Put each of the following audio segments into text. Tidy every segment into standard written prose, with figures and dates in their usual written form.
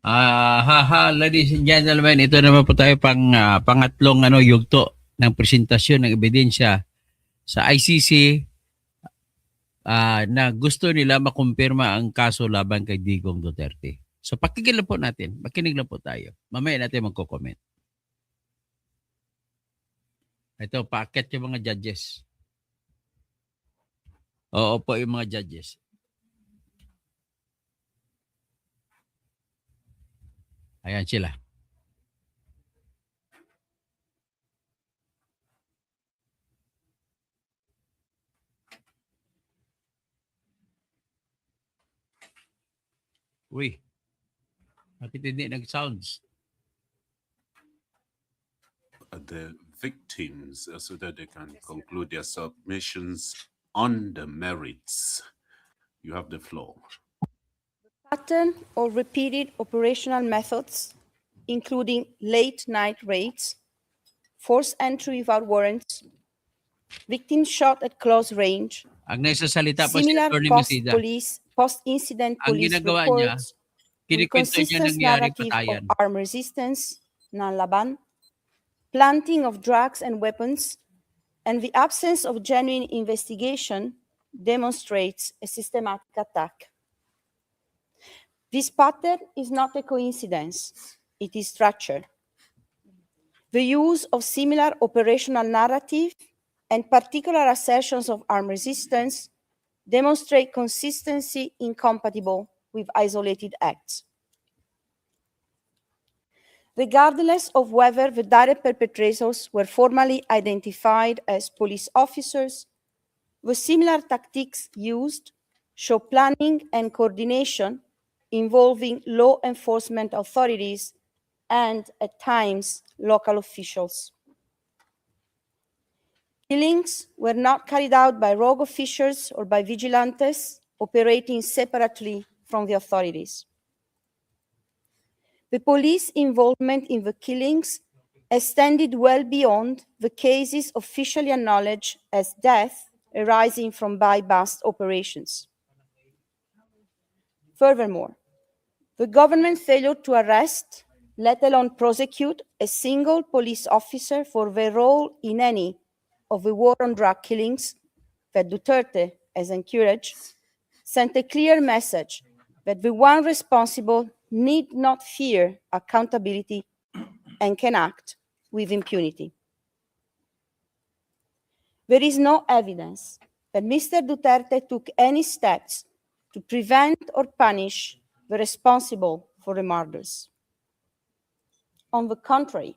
Ladies and gentlemen, ito naman po tayo pangatlong yugto ng presentasyon ng ebidensya sa ICC na gusto nila makumpirma ang kaso laban kay Digong Duterte. So pakinggan lang po natin, makinig lang po tayo. Mamaya natin magko-comment. Ito, paakyat yung mga judges. Oo po yung mga judges. Ayan sila. Uy, bakit hindi nag-sounds? The victims so that they can conclude their submissions on the merits. You have the floor. Pattern or repeated operational methods, including late-night raids, forced entry without warrants, victims shot at close range, Ang nagsasalita po si similar Atty. Masida. post-incident Ang police ginagawa niya, reports, kinikwento niya inconsistent nangyari narrative patayan. of armed resistance, non-laban, planting of drugs and weapons, and the absence of genuine investigation demonstrates a systematic attack. This pattern is not a coincidence, it is structured. The use of similar operational narrative and particular assertions of armed resistance demonstrate consistency incompatible with isolated acts. Regardless of whether the direct perpetrators were formally identified as police officers, the similar tactics used show planning and coordination involving law enforcement authorities and, at times, local officials. Killings were not carried out by rogue officials or by vigilantes operating separately from the authorities. The police involvement in the killings extended well beyond the cases officially acknowledged as death arising from by-bust operations. Furthermore, the government failure to arrest, let alone prosecute, a single police officer for their role in any of the war on drug killings that Duterte has encouraged, sent a clear message that the one responsible need not fear accountability and can act with impunity. There is no evidence that Mr. Duterte took any steps to prevent or punish the responsible for the murders. On the contrary,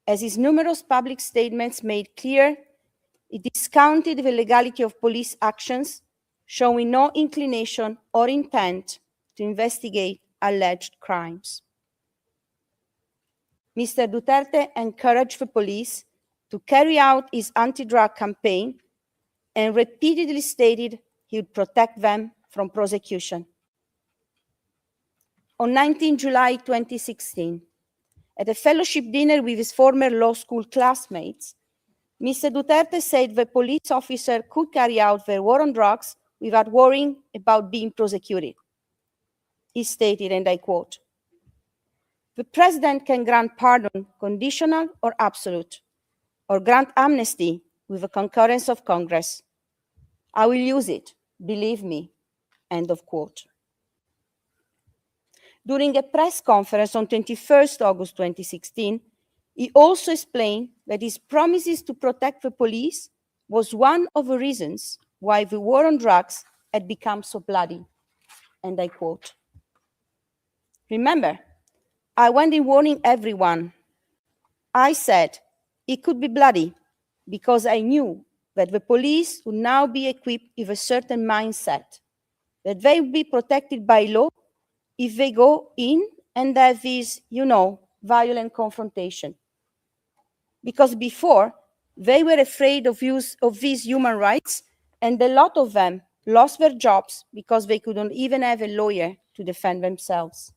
as his numerous public statements made clear, he discounted the legality of police actions, showing no inclination or intent to investigate alleged crimes. Mr. Duterte encouraged the police to carry out his anti-drug campaign and repeatedly stated he would protect them from prosecution. On 19 July 2016, at a fellowship dinner with his former law school classmates, Mr. Duterte said the police officer could carry out their war on drugs without worrying about being prosecuted. He stated, and I quote, "The president can grant pardon, conditional or absolute, or grant amnesty with the concurrence of Congress. I will use it, believe me," end of quote. During a press conference on 21st August 2016, he also explained that his promises to protect the police was one of the reasons why the war on drugs had become so bloody, and I quote, "Remember, I went in warning everyone. I said it could be bloody because I knew that the police would now be equipped with a certain mindset, that they would be protected by law if they go in and have this, violent confrontation. Because before, they were afraid of these human rights, and a lot of them lost their jobs because they couldn't even have a lawyer to defend themselves,"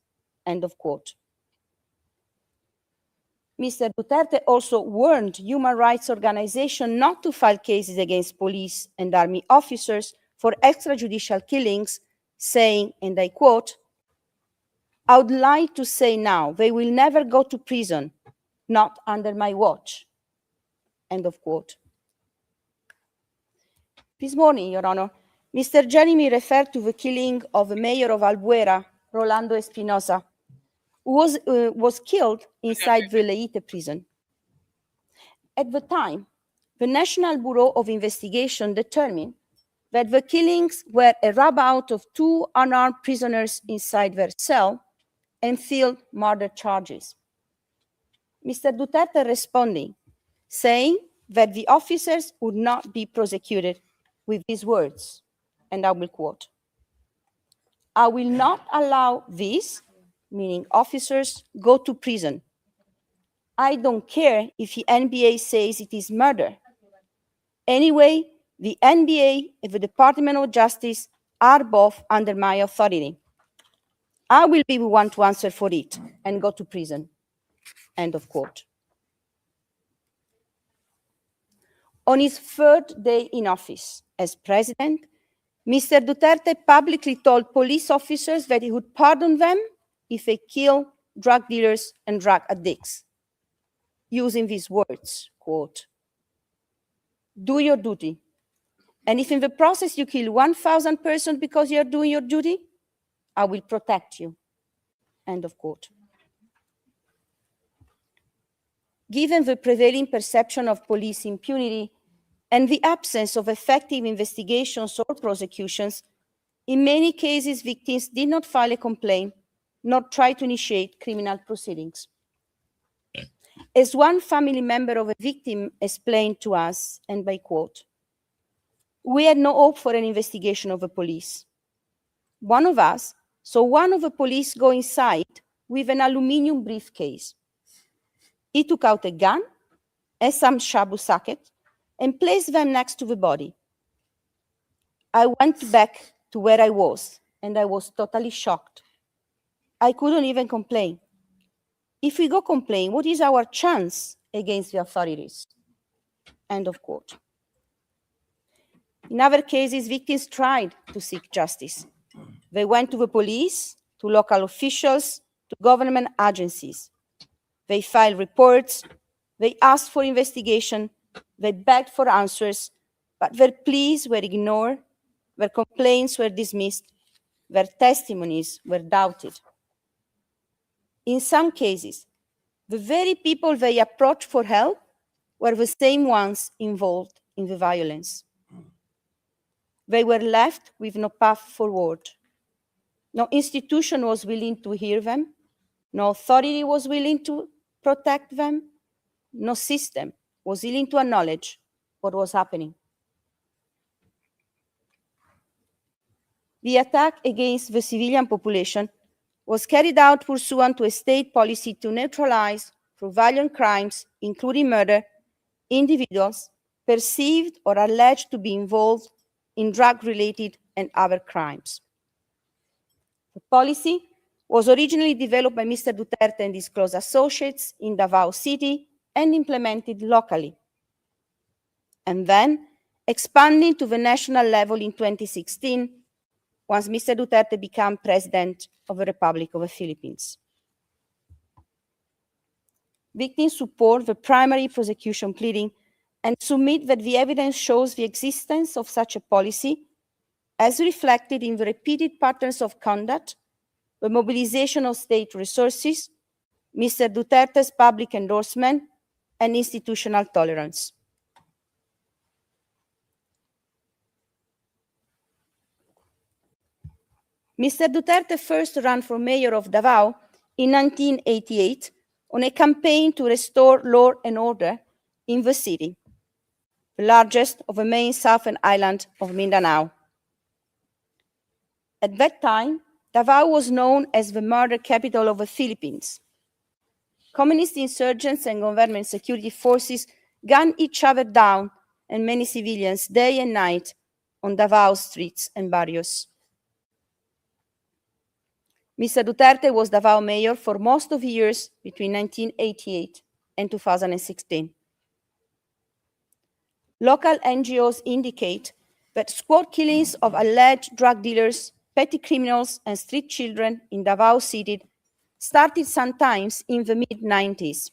end of quote. Mr. Duterte also warned human rights organizations not to file cases against police and army officers for extrajudicial killings, saying, and I quote, I would like to say now, they will never go to prison, not under my watch. End of quote. This morning, Your Honor, Mr. Jeremy referred to the killing of the mayor of Albuera, Rolando Espinosa, who was killed inside the Leyte prison. At the time, the National Bureau of Investigation determined that the killings were a rub-out of two unarmed prisoners inside their cell and filed murder charges. Mr. Duterte responding, saying that the officers would not be prosecuted with these words, and I will quote, "I will not allow this," meaning officers, "go to prison. I don't care if the NBA says it is murder. Anyway, the NBA and the Department of Justice are both under my authority. I will be the one to answer for it and go to prison." End of quote. On his third day in office as president, Mr. Duterte publicly told police officers that he would pardon them if they kill drug dealers and drug addicts, using these words, quote, "Do your duty. And if in the process you kill 1,000 persons because you're doing your duty, I will protect you." End of quote. Given the prevailing perception of police impunity and the absence of effective investigations or prosecutions, in many cases, victims did not file a complaint nor try to initiate criminal proceedings. As one family member of a victim explained to us, and I quote, "We had no hope for an investigation of the police. One of us saw one of the police go inside with an aluminum briefcase. He took out a gun and some shabu socket and placed them next to the body. I went back to where I was, and I was totally shocked. I couldn't even complain. If we go complain, what is our chance against the authorities?" End of quote. In other cases, victims tried to seek justice. They went to the police, to local officials, to government agencies. They filed reports, they asked for investigation, they begged for answers, but their pleas were ignored, their complaints were dismissed, their testimonies were doubted. In some cases, the very people they approached for help were the same ones involved in the violence. They were left with no path forward. No institution was willing to hear them. No authority was willing to protect them. No system was willing to acknowledge what was happening. The attack against the civilian population was carried out pursuant to a state policy to neutralize, through violent crimes, including murder, individuals perceived or alleged to be involved in drug-related and other crimes. The policy was originally developed by Mr. Duterte and his close associates in Davao City and implemented locally, and then expanding to the national level in 2016, once Mr. Duterte became president of the Republic of the Philippines. Victims support the primary prosecution pleading and submit that the evidence shows the existence of such a policy as reflected in the repeated patterns of conduct, the mobilization of state resources, Mr. Duterte's public endorsement, and institutional tolerance. Mr. Duterte first ran for mayor of Davao in 1988 on a campaign to restore law and order in the city, the largest of the main southern island of Mindanao. At that time, Davao was known as the murder capital of the Philippines. Communist insurgents and government security forces gunned each other down and many civilians day and night on Davao streets and barrios. Mr. Duterte was Davao mayor for most of the years between 1988 and 2016. Local NGOs indicate that squad killings of alleged drug dealers, petty criminals, and street children in Davao City started sometimes in the mid-90s,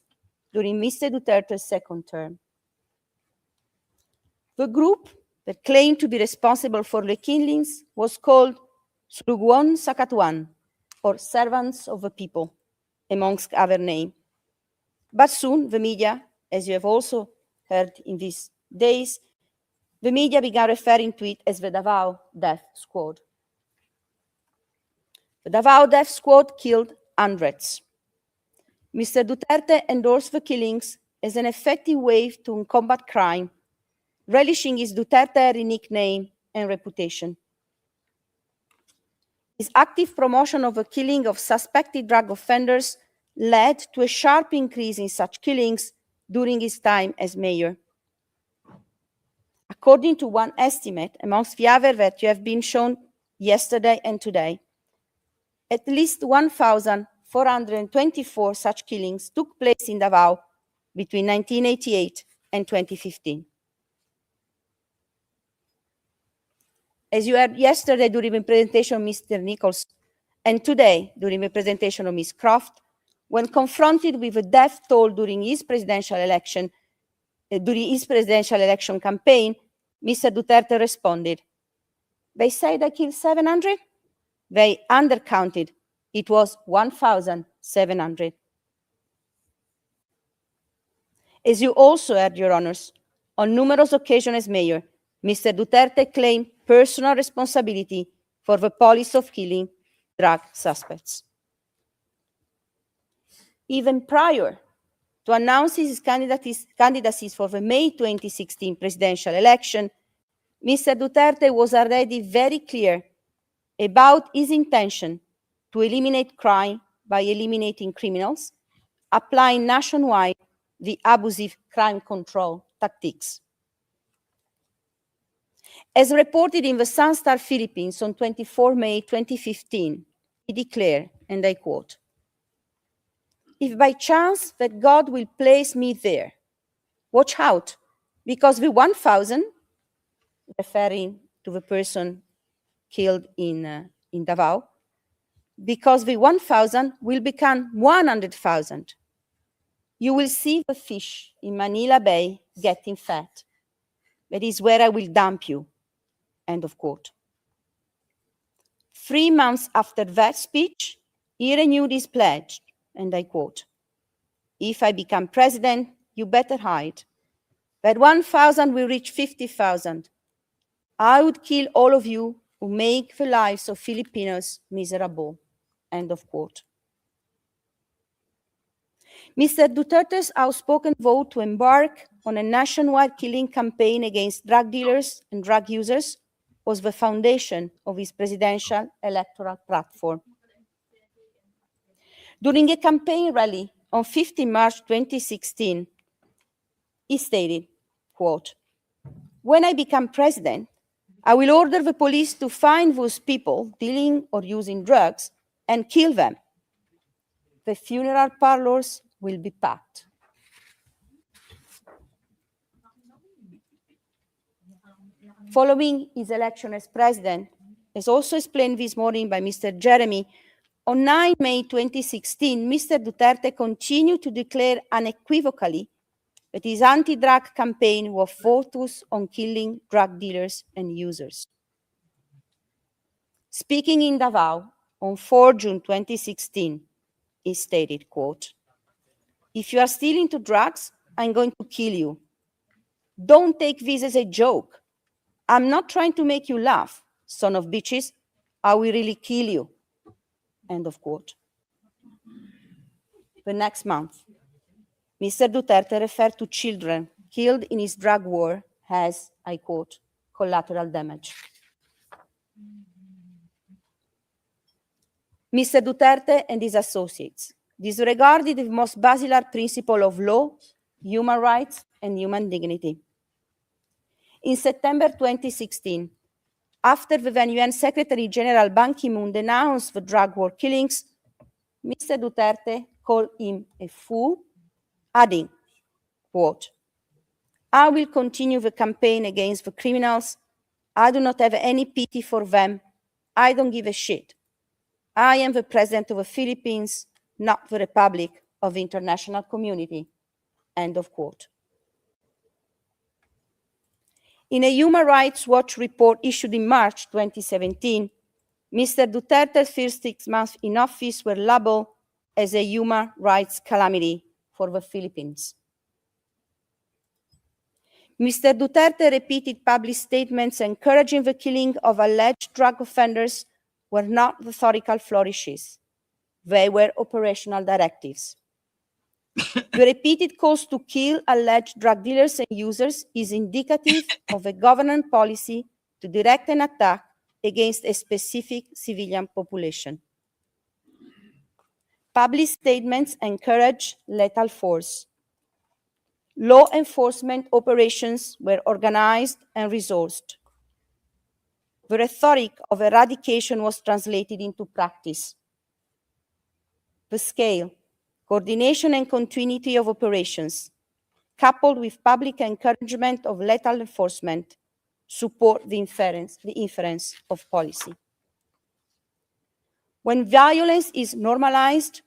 during Mr. Duterte's second term. The group that claimed to be responsible for the killings was called Suruguan Sakatuan, or Servants of the People, amongst other names. But soon the media, as you have also heard in these days, the media began referring to it as the Davao Death Squad. The Davao Death Squad killed hundreds. Mr. Duterte endorsed the killings as an effective way to combat crime, relishing his Duterte nickname and reputation. His active promotion of the killing of suspected drug offenders led to a sharp increase in such killings during his time as mayor. According to one estimate, amongst the other that you have been shown yesterday and today, at least 1,424 such killings took place in Davao between 1988 and 2015. As you heard yesterday during the presentation of Mr. Nichols, and today during the presentation of Ms. Croft, when confronted with a death toll during his presidential election campaign, Mr. Duterte responded, "They say they killed 700? They undercounted. It was 1,700. As you also heard, Your Honors, on numerous occasions as mayor, Mr. Duterte claimed personal responsibility for the policy of killing drug suspects. Even prior to announcing his candidacy for the May 2016 presidential election, Mr. Duterte was already very clear about his intention to eliminate crime by eliminating criminals, applying nationwide the abusive crime control tactics. As reported in the Sunstar Philippines on 24 May 2015, he declared, and I quote, "If by chance that God will place me there, watch out, because the 1,000, referring to the person killed in Davao, because the 1,000 will become 100,000. You will see the fish in Manila Bay getting fat. That is where I will dump you." End of quote. 3 months after that speech, he renewed his pledge, and I quote, "If I become president, you better hide. That 1,000 will reach 50,000. I would kill all of you who make the lives of Filipinos miserable." End of quote. Mr. Duterte's outspoken vote to embark on a nationwide killing campaign against drug dealers and drug users was the foundation of his presidential electoral platform. During a campaign rally on 15 March 2016, he stated, quote, "When I become president, I will order the police to find those people dealing or using drugs and kill them. The funeral parlors will be packed." Following his election as president, as also explained this morning by Mr. Jeremy, on 9 May 2016, Mr. Duterte continued to declare unequivocally that his anti-drug campaign was focused on killing drug dealers and users. Speaking in Davao on 4 June 2016, he stated, quote, "If you are still into drugs, I'm going to kill you. Don't take this as a joke. I'm not trying to make you laugh, son of bitches. I will really kill you." End of quote. The next month, Mr. Duterte referred to children killed in his drug war as, I quote, "collateral damage." Mr. Duterte and his associates disregarded the most basilar principle of law, human rights, and human dignity. In September 2016, after the then UN Secretary General Ban Ki-moon denounced the drug war killings, Mr. Duterte called him a fool, adding, quote, "I will continue the campaign against the criminals. I do not have any pity for them. I don't give a shit. I am the president of the Philippines. not the Republic of the international community. End of quote. In a Human Rights Watch report issued in March 2017, Mr. Duterte's first 6 months in office were labeled as a human rights calamity for the Philippines. Mr. Duterte repeated public statements encouraging the killing of alleged drug offenders were not rhetorical flourishes. They were operational directives. The repeated calls to kill alleged drug dealers and users is indicative of a government policy to direct an attack against a specific civilian population. Public statements encourage lethal force. Law enforcement operations were organized and resourced. The rhetoric of eradication was translated into practice. The scale, coordination, and continuity of operations, coupled with public encouragement of lethal enforcement, support the inference of policy. When violence is normalized,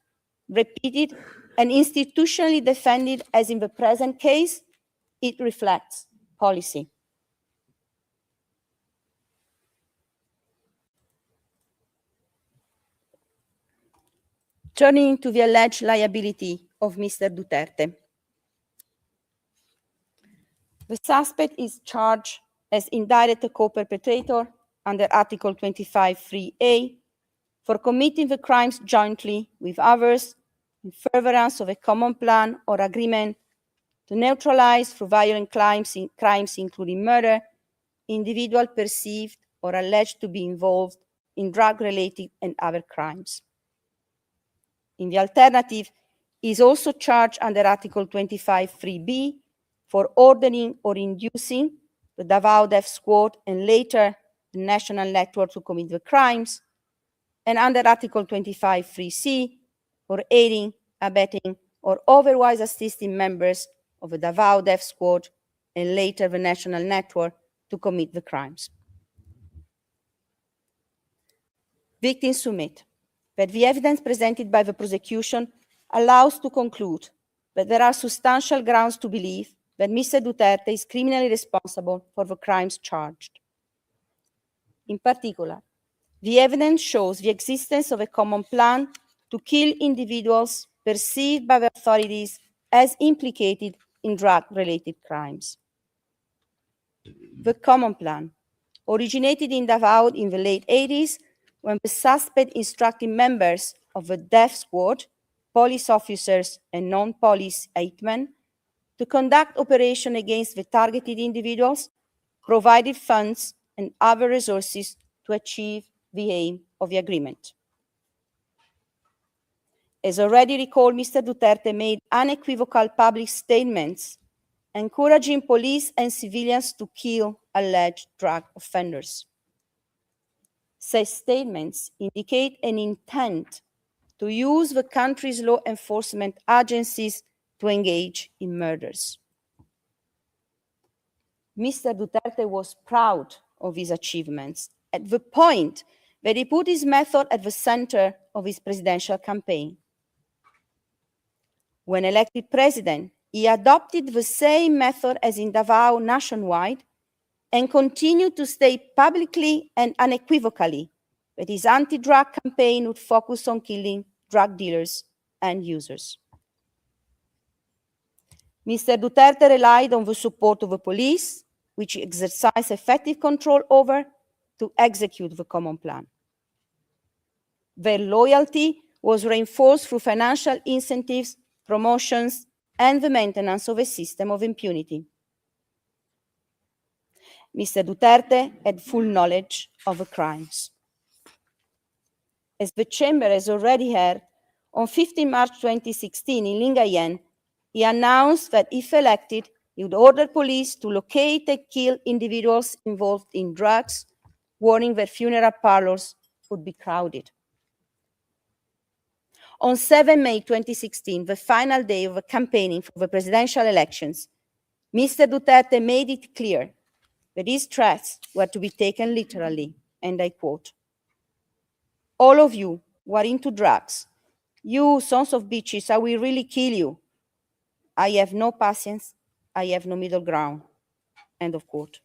repeated, and institutionally defended, as in the present case, it reflects policy. Turning to the alleged liability of Mr. Duterte. The suspect is charged as indirect co-perpetrator under Article 25(3)(a) for committing the crimes jointly with others in furtherance of a common plan or agreement to neutralize through violent crimes including murder, individual perceived or alleged to be involved in drug-related and other crimes. In the alternative, he is also charged under Article 25(3)(b) for ordering or inducing the Davao Death Squad and later the national network to commit the crimes, and under Article 25(3)(c) for aiding, abetting, or otherwise assisting members of the Davao Death Squad and later the national network to commit the crimes. Victims submit that the evidence presented by the prosecution allows to conclude that there are substantial grounds to believe that Mr. Duterte is criminally responsible for the crimes charged. In particular, the evidence shows the existence of a common plan to kill individuals perceived by the authorities as implicated in drug-related crimes. The common plan originated in Davao in the late 80s when the suspect instructed members of the death squad, police officers, and non-police hitmen to conduct operations against the targeted individuals, provided funds and other resources to achieve the aim of the agreement. As already recalled, Mr. Duterte made unequivocal public statements encouraging police and civilians to kill alleged drug offenders. Such statements indicate an intent to use the country's law enforcement agencies to engage in murders. Mr. Duterte was proud of his achievements at the point that he put his method at the center of his presidential campaign. When elected president, he adopted the same method as in Davao nationwide and continued to state publicly and unequivocally that his anti-drug campaign would focus on killing drug dealers and users. Mr. Duterte relied on the support of the police, which he exercised effective control over, to execute the common plan. Their loyalty was reinforced through financial incentives, promotions, and the maintenance of a system of impunity. Mr. Duterte had full knowledge of the crimes. As the Chamber has already heard, on 15 March 2016 in Lingayen, he announced that if elected, he would order police to locate and kill individuals involved in drugs, warning that funeral parlors would be crowded. On 7 May 2016, the final day of the campaigning for the presidential elections, Mr. Duterte made it clear that his threats were to be taken literally, and I quote, "All of you who are into drugs, You sons of bitches, I will really kill you. I have no patience. I have no middle ground. End of quote.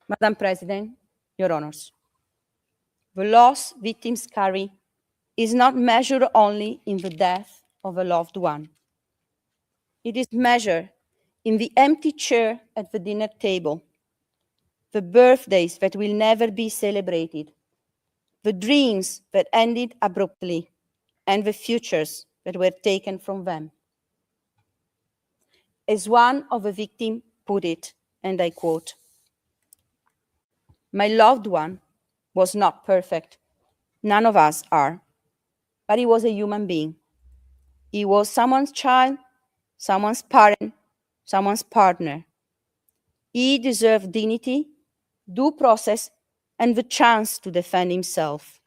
Madam President, Your Honors, the loss victims carry is not measured only in the death of a loved one. It is measured in the empty chair at the dinner table, the birthdays that will never be celebrated, the dreams that ended abruptly, and the futures that were taken from them. As one of the victims put it, and I quote, "My loved one was not perfect. None of us are. But he was a human being. He was someone's child, someone's parent, someone's partner. He deserved dignity, due process, and the chance to defend himself.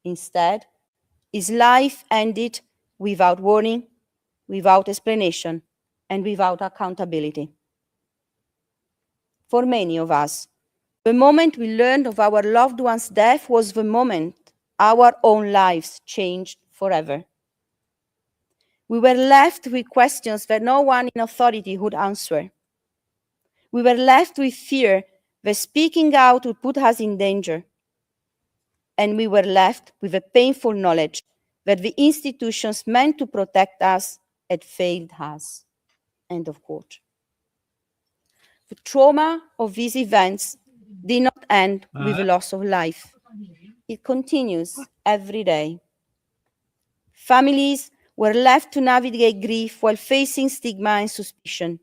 Instead, his life ended without warning, without explanation, and without accountability. For many of us, the moment we learned of our loved one's death was the moment our own lives changed forever. We were left with questions that no one in authority would answer. We were left with fear that speaking out would put us in danger. And we were left with a painful knowledge that the institutions meant to protect us had failed us." End of quote. The trauma of these events did not end with the loss of life. It continues every day. Families were left to navigate grief while facing stigma and suspicion.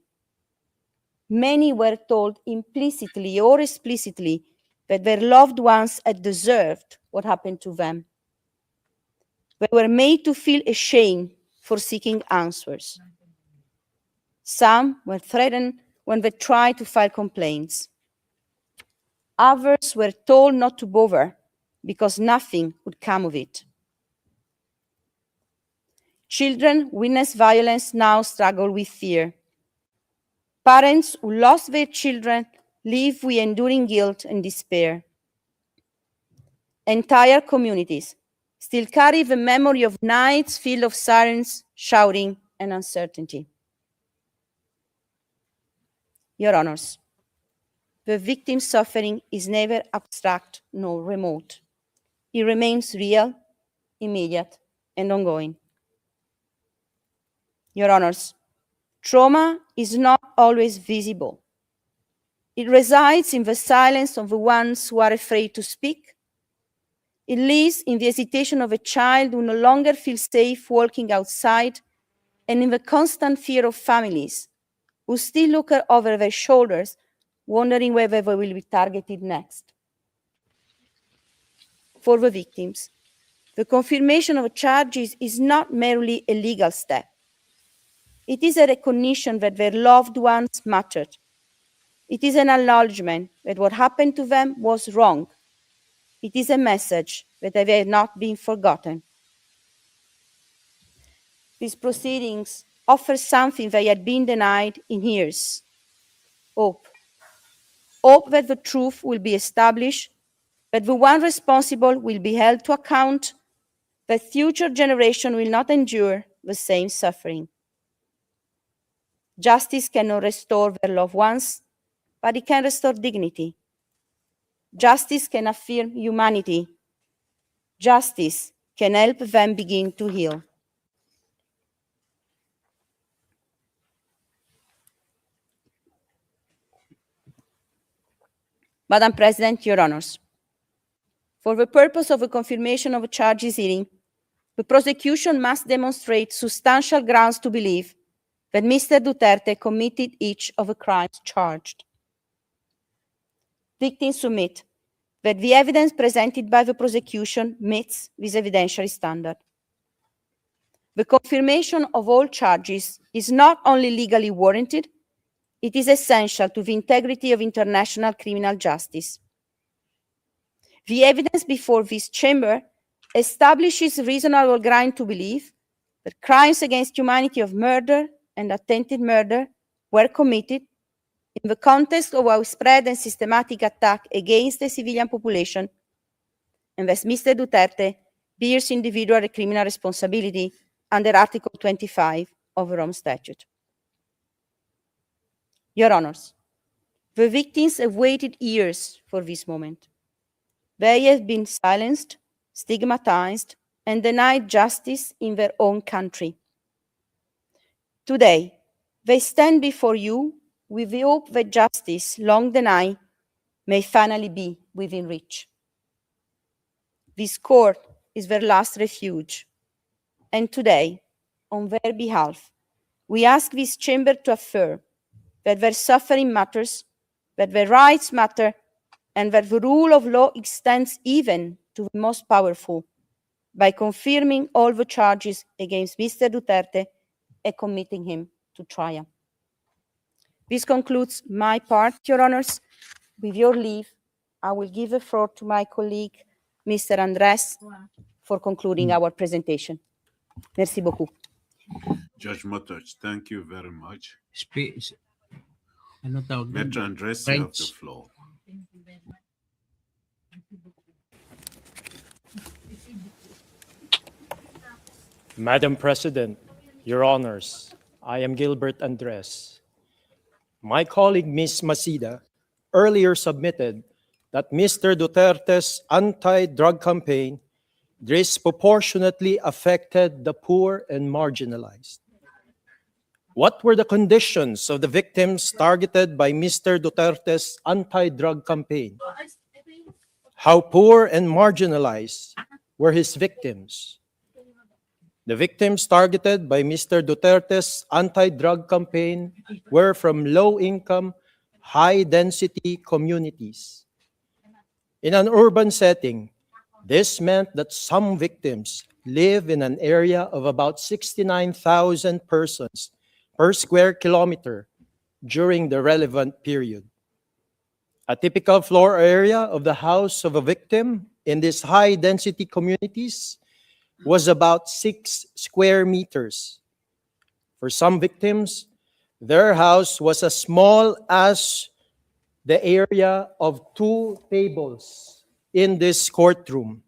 Many were told implicitly or explicitly that their loved ones had deserved what happened to them. They were made to feel ashamed for seeking answers. Some were threatened when they tried to file complaints. Others were told not to bother because nothing would come of it. Children witness violence now struggle with fear. Parents who lost their children live with enduring guilt and despair. Entire communities still carry the memory of nights filled of sirens, shouting, and uncertainty. Your Honors, the victim's suffering is never abstract nor remote. It remains real, immediate, and ongoing. Your Honors, trauma is not always visible. It resides in the silence of the ones who are afraid to speak. It lives in the hesitation of a child who no longer feels safe walking outside, and in the constant fear of families who still look over their shoulders, wondering whether they will be targeted next. For the victims, the confirmation of charges is not merely a legal step. It is a recognition that their loved ones mattered. It is an acknowledgement that what happened to them was wrong. It is a message that they have not been forgotten. These proceedings offer something they had been denied in years: hope. Hope that the truth will be established, that the one responsible will be held to account, that future generations will not endure the same suffering. Justice cannot restore their loved ones, but it can restore dignity. Justice can affirm humanity. Justice can help them begin to heal. Madam President, Your Honors, for the purpose of a confirmation of a charges hearing, the prosecution must demonstrate substantial grounds to believe that Mr. Duterte committed each of the crimes charged. Victims submit that the evidence presented by the prosecution meets this evidentiary standard. The confirmation of all charges is not only legally warranted, it is essential to the integrity of international criminal justice. The evidence before this chamber establishes reasonable ground to believe that crimes against humanity of murder and attempted murder were committed in the context of widespread and systematic attack against the civilian population, and that Mr. Duterte bears individual and criminal responsibility under Article 25 of the Rome Statute. Your Honors, the victims have waited years for this moment. They have been silenced, stigmatized, and denied justice in their own country. Today, they stand before you with the hope that justice, long denied, may finally be within reach. This court is their last refuge, and today, on their behalf, we ask this chamber to affirm that their suffering matters, that their rights matter, and that the rule of law extends even to the most powerful, by confirming all the charges against Mr. Duterte and committing him to trial. This concludes my part, Your Honors. With your leave, I will give the floor to my colleague, Mr. Andres, for concluding our presentation. Merci beaucoup. Judge Motoch, thank you very much. Ano tawag doon? Metro Andres, you have the French. floor. Madam President, Your Honors, I am Gilbert Andres. My colleague, Ms. Masida, earlier submitted that Mr. Duterte's anti-drug campaign disproportionately affected the poor and marginalized. What were the conditions of the victims targeted by Mr. Duterte's anti-drug campaign? How poor and marginalized were his victims? The victims targeted by Mr. Duterte's anti-drug campaign were from low-income, high-density communities. In an urban setting, this meant that some victims live in an area of about 69,000 persons per square kilometer during the relevant period. A typical floor area of the house of a victim in these high-density communities was about 6 square meters. For some victims, their house was as small as the area of 2 tables in this courtroom.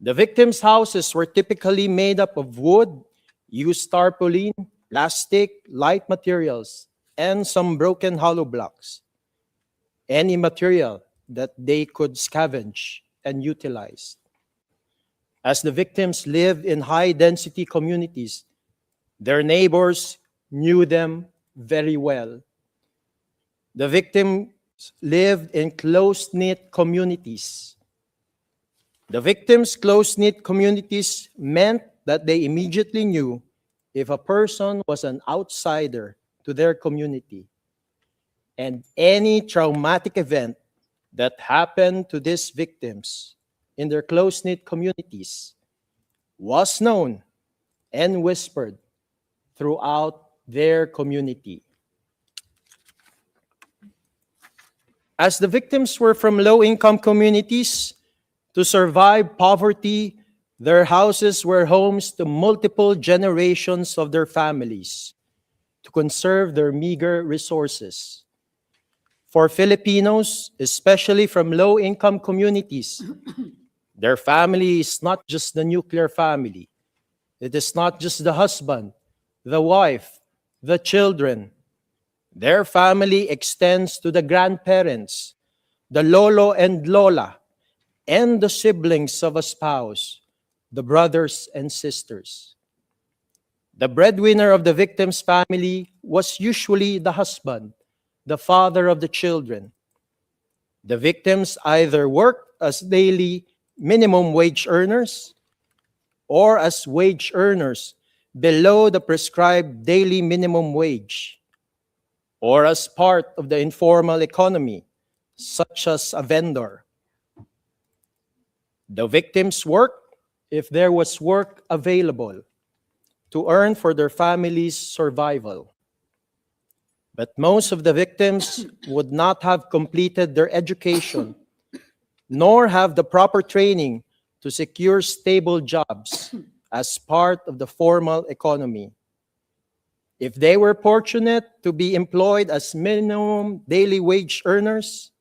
The victims' houses were typically made up of wood, used tarpaulin, plastic, light materials, and some broken hollow blocks. Any material that they could scavenge and utilize. As the victims lived in high-density communities, their neighbors knew them very well. The victims lived in close-knit communities. The victims' close-knit communities meant that they immediately knew if a person was an outsider to their community. And any traumatic event that happened to these victims in their close-knit communities was known and whispered throughout their community. As the victims were from low-income communities, to survive poverty, their houses were homes to multiple generations of their families to conserve their meager resources. For Filipinos, especially from low-income communities, their family is not just the nuclear family. It is not just the husband, the wife, the children. Their family extends to the grandparents, the lolo and lola, and the siblings of a spouse, the brothers and sisters. The breadwinner of the victim's family was usually the husband, the father of the children. The victims either worked as daily minimum wage earners or as wage earners below the prescribed daily minimum wage, or as part of the informal economy, such as a vendor. The victims worked if there was work available to earn for their family's survival. But most of the victims would not have completed their education, nor have the proper training to secure stable jobs as part of the formal economy. if they were fortunate to be employed as minimum daily wage earners.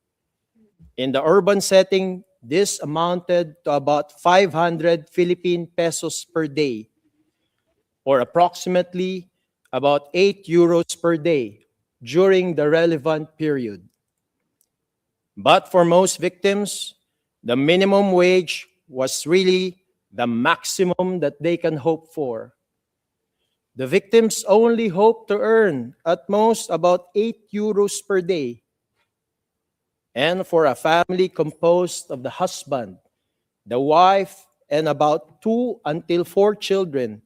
In the urban setting, this amounted to about 500 Philippine pesos per day, or approximately about 8 euros per day during the relevant period. But for most victims, the minimum wage was really the maximum that they can hope for. The victims only hope to earn at most about 8 euros per day. And for a family composed of the husband, the wife, and about 2 until 4 children,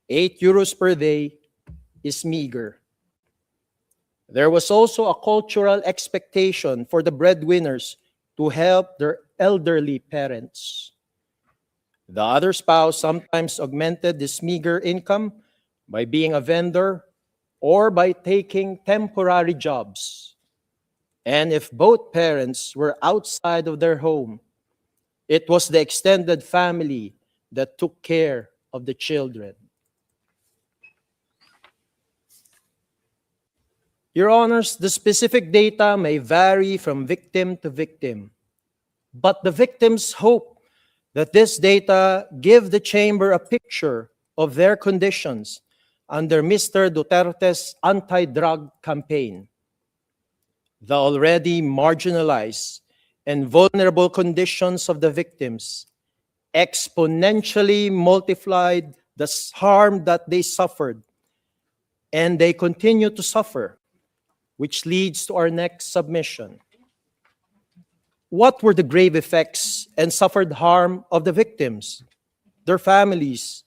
8 euros per day is meager. There was also a cultural expectation for the breadwinners to help their elderly parents. The other spouse sometimes augmented this meager income by being a vendor or by taking temporary jobs. And if both parents were outside of their home, it was the extended family that took care of the children. Your Honors, the specific data may vary from victim to victim, but the victims hope that this data give the chamber a picture of their conditions under Mr. Duterte's anti-drug campaign. The already marginalized and vulnerable conditions of the victims exponentially multiplied the harm that they suffered, and they continue to suffer, which leads to our next submission. What were the grave effects and suffered harm of the victims, their families,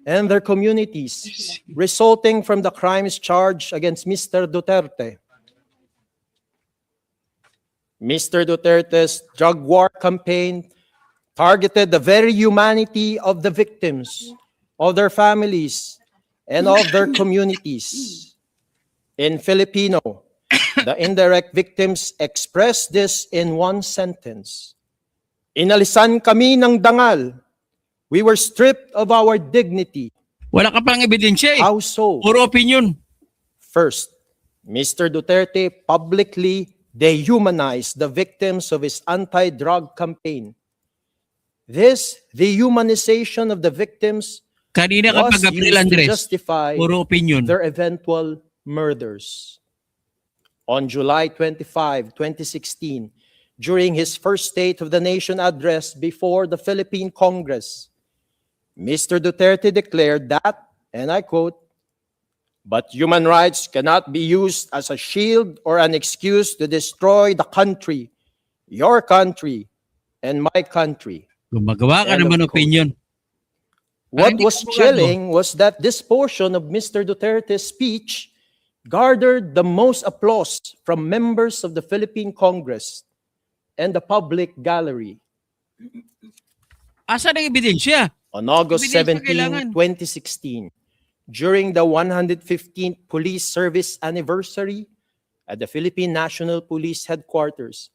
and their communities resulting from the crimes charged against Mr. Duterte? Mr. Duterte's drug war campaign targeted the very humanity of the victims, of their families, and of their communities. In Filipino, the indirect victims expressed this in one sentence: "Inalisan kami ng dangal. We were stripped of our dignity." Wala ka pang ebidensya eh. How so? Puro opinion. First, Mr. Duterte publicly dehumanized the victims of his anti-drug campaign. This dehumanization of the victims Kanina ka was pag-April, used to Andres. justify Puro opinion. their eventual murders. On July 25, 2016, during his first State of the Nation address before the Philippine Congress, Mr. Duterte declared that, and I quote, "But human rights cannot be used as a shield or an excuse to destroy the country, your country, and my country." Gumagawa ka End of naman quote. opinion. What Hindi was ka abogado. chilling was that this portion of Mr. Duterte's speech garnered the most applause from members of the Philippine Congress and the public gallery. Asan ang ebidensya? On August Ebidensya 17, kailangan. 2016, during the 115th Police Service Anniversary at the Philippine National Police Headquarters,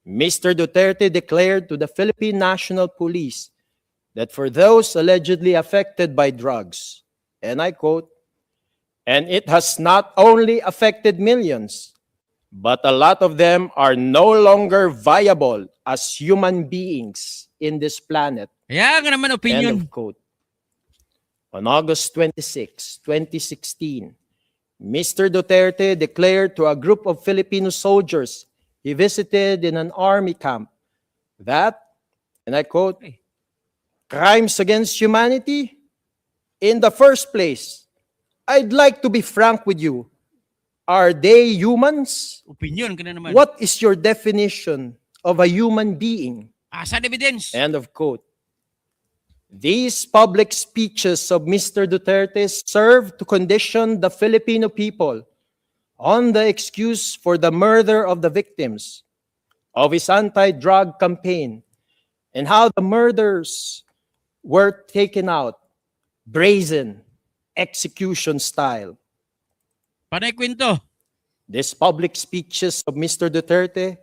Mr. Duterte declared to the Philippine National Police that for those allegedly affected by drugs, and I quote, "And it has not only affected millions, but a lot of them are no longer viable as human beings in this planet." Kaya ka naman opinion. End of quote. On August 26, 2016, Mr. Duterte declared to a group of Filipino soldiers he visited in an army camp that, and I quote, "Crimes against humanity? In the first place, I'd like to be frank with you. Are they humans? Opinion ka na naman. What is your definition of a human being?" Asan evidence? End of quote. These public speeches of Mr. Duterte serve to condition the Filipino people on the excuse for the murder of the victims of his anti-drug campaign and how the murders were taken out, brazen, execution style. Panay kwento. These public speeches of Mr. Duterte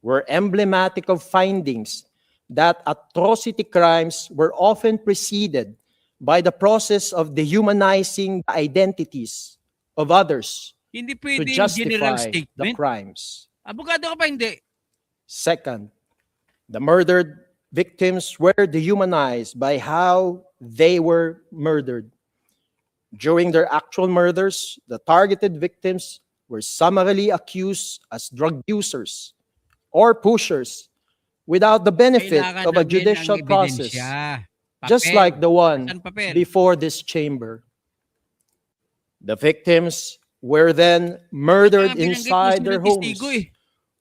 were emblematic of findings that atrocity crimes were often preceded by the process of dehumanizing the identities of others Hindi to pwede yung general justify the statement. crimes. Abogado ka pa, hindi. Second, the murdered victims were dehumanized by how they were murdered. During their actual murders, the targeted victims were summarily accused as drug users or pushers without the benefit Kailangan of a lang din judicial ng process, ebidensya. just Papel. like the one Saan papel? before this chamber. The victims were then murdered Kaya binanggit mo inside sila their ng homes testigo eh.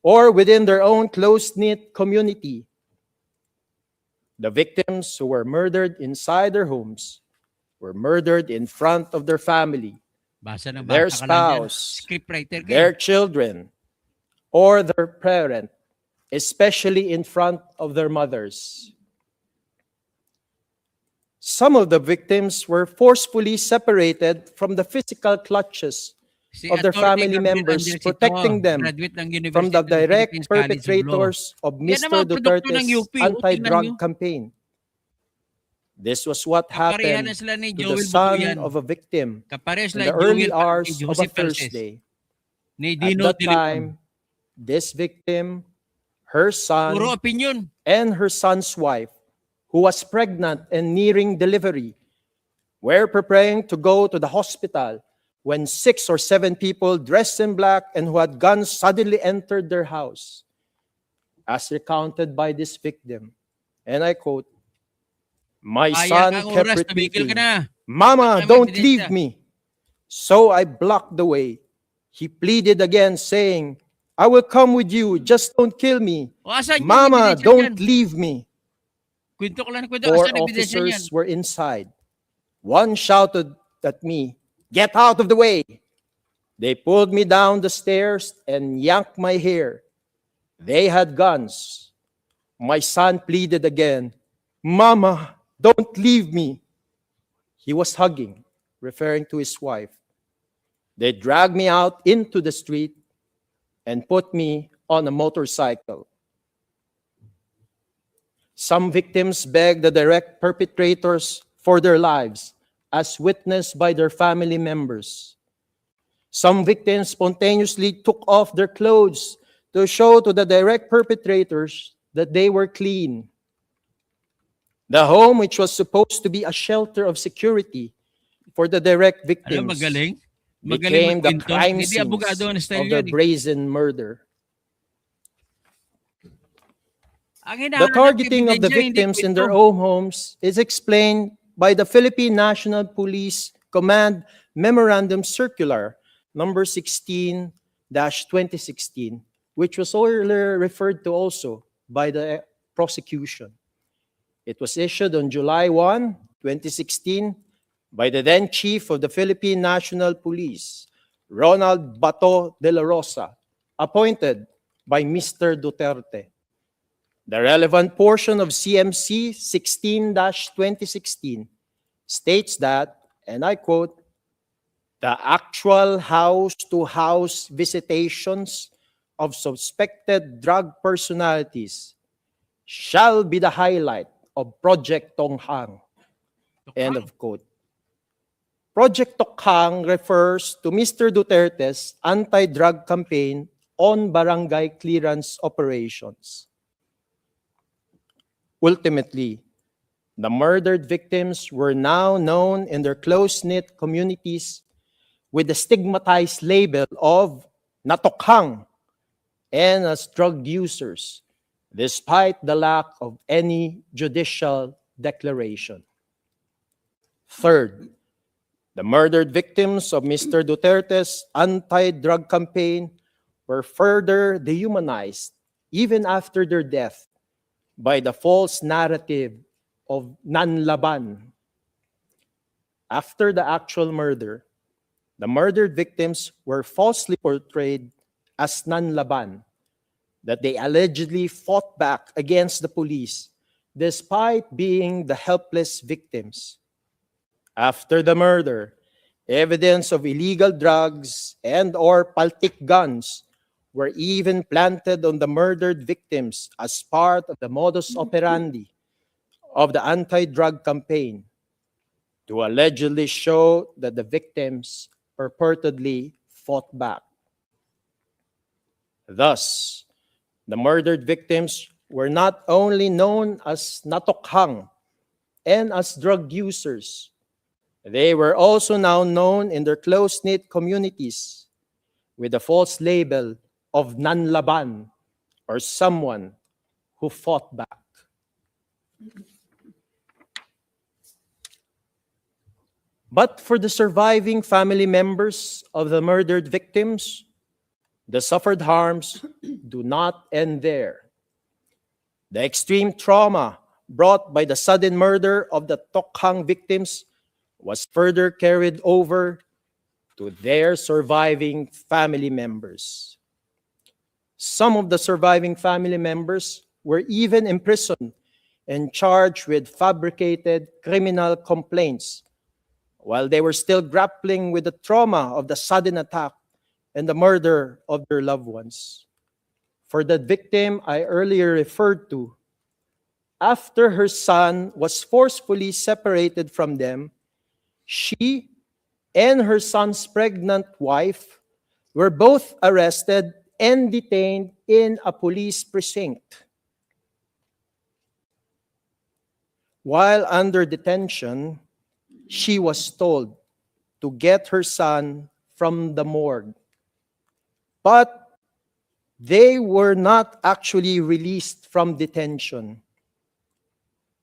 or within their own close-knit community. The victims who were murdered inside their homes were murdered in front of their family, Basa ng their basa ka lang dyan. spouse, Scriptwriter ka. their children, or their parent, especially in front of their mothers. Some of the victims were forcefully separated from the physical clutches Si of their Atty. family Gabriel members, Andres ito, protecting them graduate ng University from the of the direct Philippines College of Law. perpetrators of Yan ang Mr. mga produkto ng Duterte's UP, tingnan anti-drug nyo. campaign. This was what Kapareha na happened sila ni to the Joel son Butuyan. of a victim Kapareha in sila the early Joel hours ni of a Joseph Frances. Thursday. Ni At Dino that de Leon. time, this victim, her son, Puro opinion. and her son's wife, who was pregnant and nearing delivery, were preparing to go to the hospital when 6 or 7 people dressed in black and who had guns suddenly entered their house, as recounted by this victim. And I quote, "My son Sayang ang kept oras, tumigil ka repeating, na. 'Mama, May don't ebidensya." leave me.' So I blocked the way. He pleaded again, saying, 'I will come with you, just don't kill me. O asan yung Mama, ebidensya don't niyan? leave me.' Kwento ko lang ng kwento. 4 Asan ang ebidensya niyan? officers were inside. One shouted at me, 'Get out of the way!' They pulled me down the stairs and yanked my hair. They had guns. My son pleaded again, 'Mama, don't leave me.' He was hugging, referring to his wife. They dragged me out into the street and put me on a motorcycle. Some victims begged the direct perpetrators for their lives, as witnessed by their family members. Some victims spontaneously took off their clothes to show to the direct perpetrators that they were clean. The home, which was supposed to be a shelter of security for the direct Alam, victims, magaling. became the magkwento. crime Hindi scenes abogado ang of style their yan. brazen murder. Ang The hinahanap ng targeting of the ebidensya, hindi victims in kwento. their own homes is explained by the Philippine National Police Command Memorandum Circular number 16-2016, which was earlier referred to also by the prosecution. It was issued on July 1, 2016, by the then Chief of the Philippine National Police, Ronald Bato de la Rosa, appointed by Mr. Duterte. The relevant portion of CMC 16-2016 states that, and I quote, "The actual house-to-house visitations of suspected drug personalities shall be the highlight of Project Tonghang." End of quote. Project Tonghang refers to Mr. Duterte's anti-drug campaign on barangay clearance operations. Ultimately, the murdered victims were now known in their close-knit communities with the stigmatized label of natokhang and as drug users, despite the lack of any judicial declaration. Third, the murdered victims of Mr. Duterte's anti-drug campaign were further dehumanized even after their death by the false narrative of nanlaban. After the actual murder, the murdered victims were falsely portrayed as nanlaban, that they allegedly fought back against the police despite being the helpless victims. After the murder, evidence of illegal drugs and/or paltik guns were even planted on the murdered victims as part of the modus operandi of the anti-drug campaign to allegedly show that the victims purportedly fought back. Thus, the murdered victims were not only known as natokhang and as drug users, they were also now known in their close-knit communities with the false label of nanlaban, or someone who fought back. But for the surviving family members of the murdered victims, the suffered harms do not end there. The extreme trauma brought by the sudden murder of the Tokhang victims was further carried over to their surviving family members. Some of the surviving family members were even imprisoned and charged with fabricated criminal complaints while they were still grappling with the trauma of the sudden attack and the murder of their loved ones. For the victim I earlier referred to, after her son was forcefully separated from them, she and her son's pregnant wife were both arrested and detained in a police precinct. While under detention, she was told to get her son from the morgue. But they were not actually released from detention.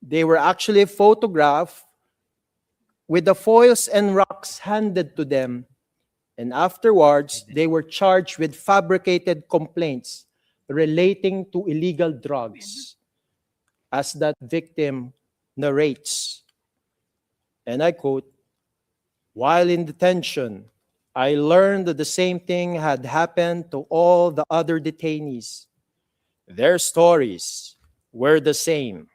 They were actually photographed with the foils and rocks handed to them, and afterwards they were charged with fabricated complaints relating to illegal drugs, as that victim narrates. And I quote, "While in detention, I learned that the same thing had happened to all the other detainees. Their stories were the same.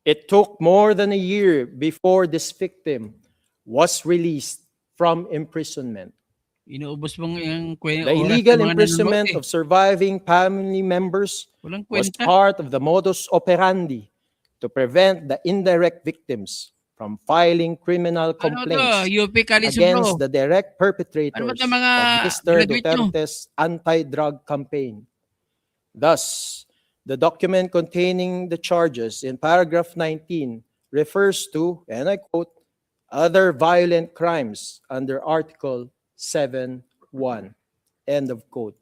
It took more than a year before this victim was released from imprisonment. Inuubos mong yung The illegal imprisonment of surviving family members Walang was kwenta. part of the modus operandi to prevent the indirect victims from filing criminal Ano to? complaints UP Calisubro. against the direct Ano ba perpetrators ito mga of Mr. graduate nyo? Duterte's anti-drug campaign. Thus, the document containing the charges in paragraph 19 refers to, and I quote, other violent crimes under Article 7.1. End of quote.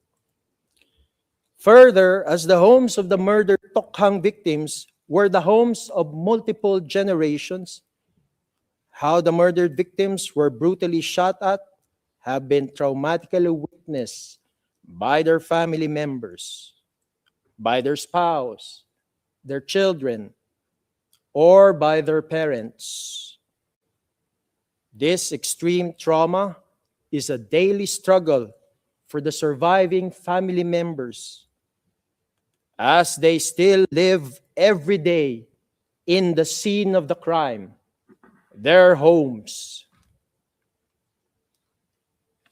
Further, as the homes of the murdered Tokhang victims were the homes of multiple generations, how the murdered victims were brutally shot at have been traumatically witnessed by their family members, by their spouse, their children, or by their parents. This extreme trauma is a daily struggle for the surviving family members as they still live every day in the scene of the crime, their homes.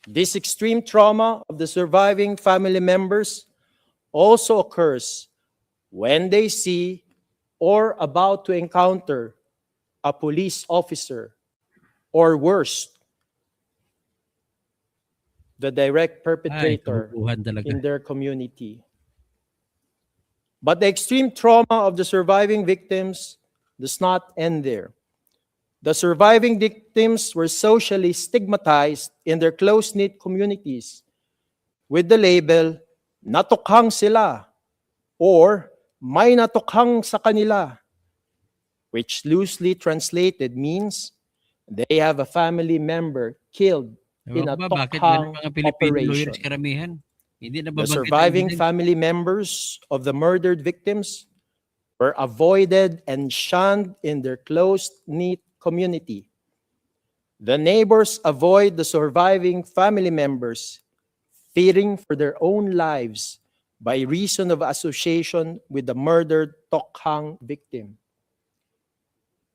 This extreme trauma of the surviving family members also occurs when they see or about to encounter a police officer, or worse, the direct Ay, perpetrator kabubuhan talaga. in their community. But the extreme trauma of the surviving victims does not end there. The surviving victims were socially stigmatized in their close-knit communities with the label, "Natokhang sila," or "May natokhang sa kanila," which loosely translated means they have a family member killed in a Ewan ko ba, bakit meron Tokhang mga Filipino operation. lawyers karamihan? Hindi na The babangkit ang surviving evidence. family members of the murdered victims were avoided and shunned in their close-knit community. The neighbors avoid the surviving family members, fearing for their own lives by reason of association with the murdered Tokhang victim.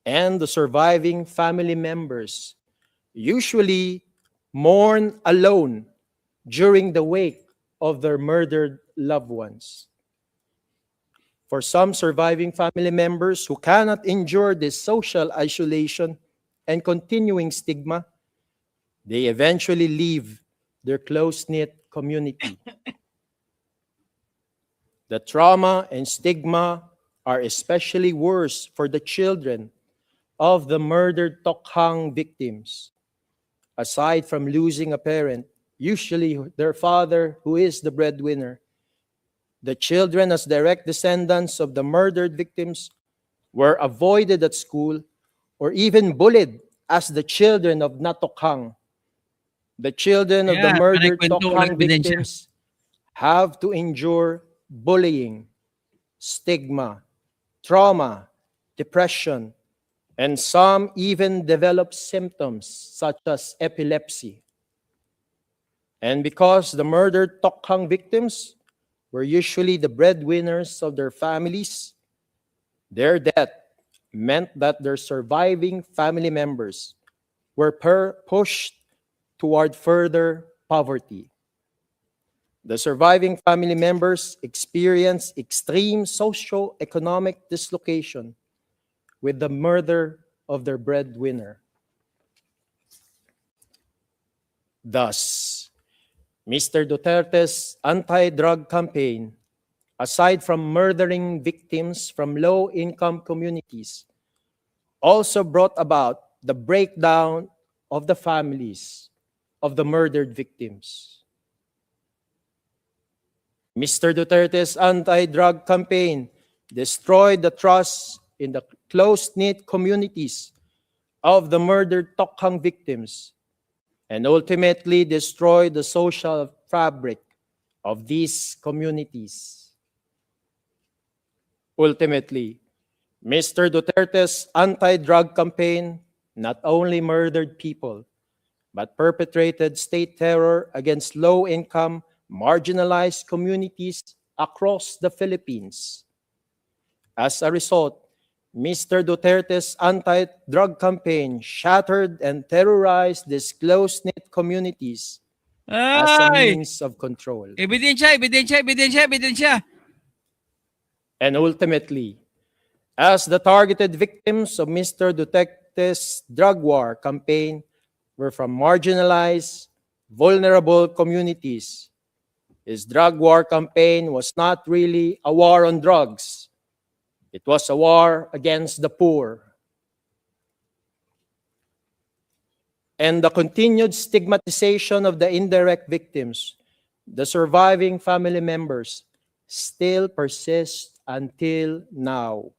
And the surviving family members usually mourn alone during the wake of their murdered loved ones. For some surviving family members who cannot endure this social isolation and continuing stigma, they eventually leave their close-knit community. The trauma and stigma are especially worse for the children of the murdered Tokhang victims. Aside from losing a parent, usually their father, who is the breadwinner, the children, as direct descendants of the murdered victims, were avoided at school or even bullied as the children of Natokhang. The children of the Yeah, murdered panay kwento, walang Tokhang ebidensya. victims have to endure bullying, stigma, trauma, depression, and some even develop symptoms such as epilepsy. And because the murdered Tokhang victims were usually the breadwinners of their families, their death meant that their surviving family members were pushed toward further poverty. The surviving family members experienced extreme socio-economic dislocation with the murder of their breadwinner. Thus, Mr. Duterte's anti-drug campaign, aside from murdering victims from low-income communities, also brought about the breakdown of the families of the murdered victims. Mr. Duterte's anti-drug campaign destroyed the trust in the close-knit communities of the murdered Tokhang victims and ultimately destroyed the social fabric of these communities. Ultimately, Mr. Duterte's anti-drug campaign not only murdered people, but perpetrated state terror against low-income, marginalized communities across the Philippines. As a result, Mr. Duterte's anti-drug campaign shattered and terrorized these close-knit communities as a Ay! means of control. Ebidensya, ebidensya, ebidensya, ebidensya. And ultimately, as the targeted victims of Mr. Duterte's drug war campaign were from marginalized, vulnerable communities, his drug war campaign was not really a war on drugs. It was a war against the poor. And the continued stigmatization of the indirect victims, the surviving family members, still persists until now.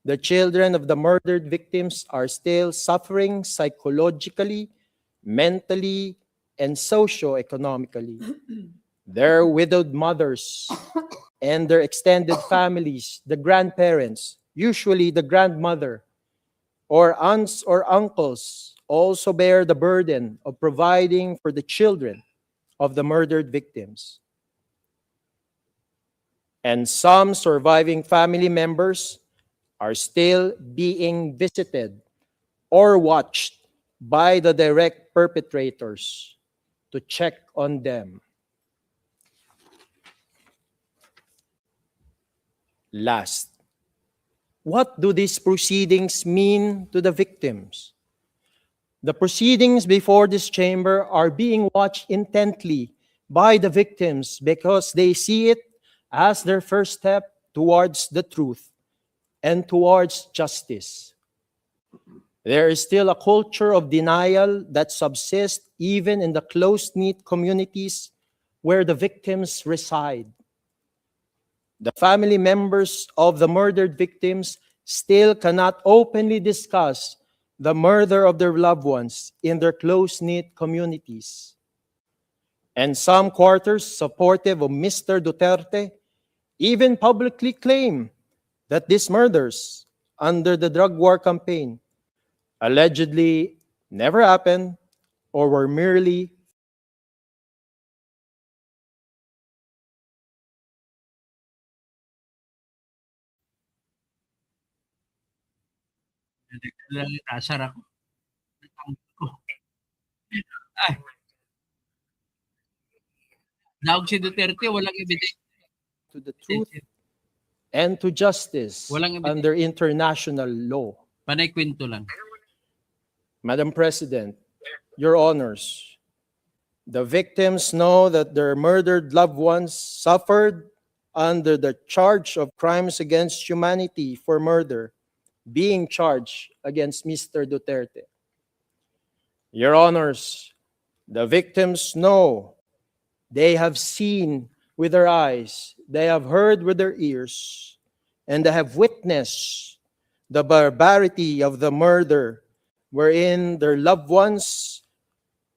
The children of the murdered victims are still suffering psychologically, mentally, and socio-economically. Their widowed mothers and their extended families, the grandparents, usually the grandmother, or aunts or uncles, also bear the burden of providing for the children of the murdered victims. And some surviving family members are still being visited or watched by the direct perpetrators to check on them. Last, what do these proceedings mean to the victims? The proceedings before this chamber are being watched intently by the victims because they see it as their first step towards the truth and towards justice. There is still a culture of denial that subsists even in the close-knit communities where the victims reside. The family members of the murdered victims still cannot openly discuss the murder of their loved ones in their close-knit communities. And some quarters supportive of Mr. Duterte even publicly claim that these murders under the drug war campaign allegedly never happened or were merely Asar ako. Ay, daog si Duterte, walang ebidensya. to the truth and to justice Walang ebidensya. under international law. Panay kwento lang. Madam President, Your Honors, the victims know that their murdered loved ones suffered under the charge of crimes against humanity for murder being charged against Mr. Duterte. Your Honors, the victims know, they have seen with their eyes, they have heard with their ears, and they have witnessed the barbarity of the murder wherein their loved ones'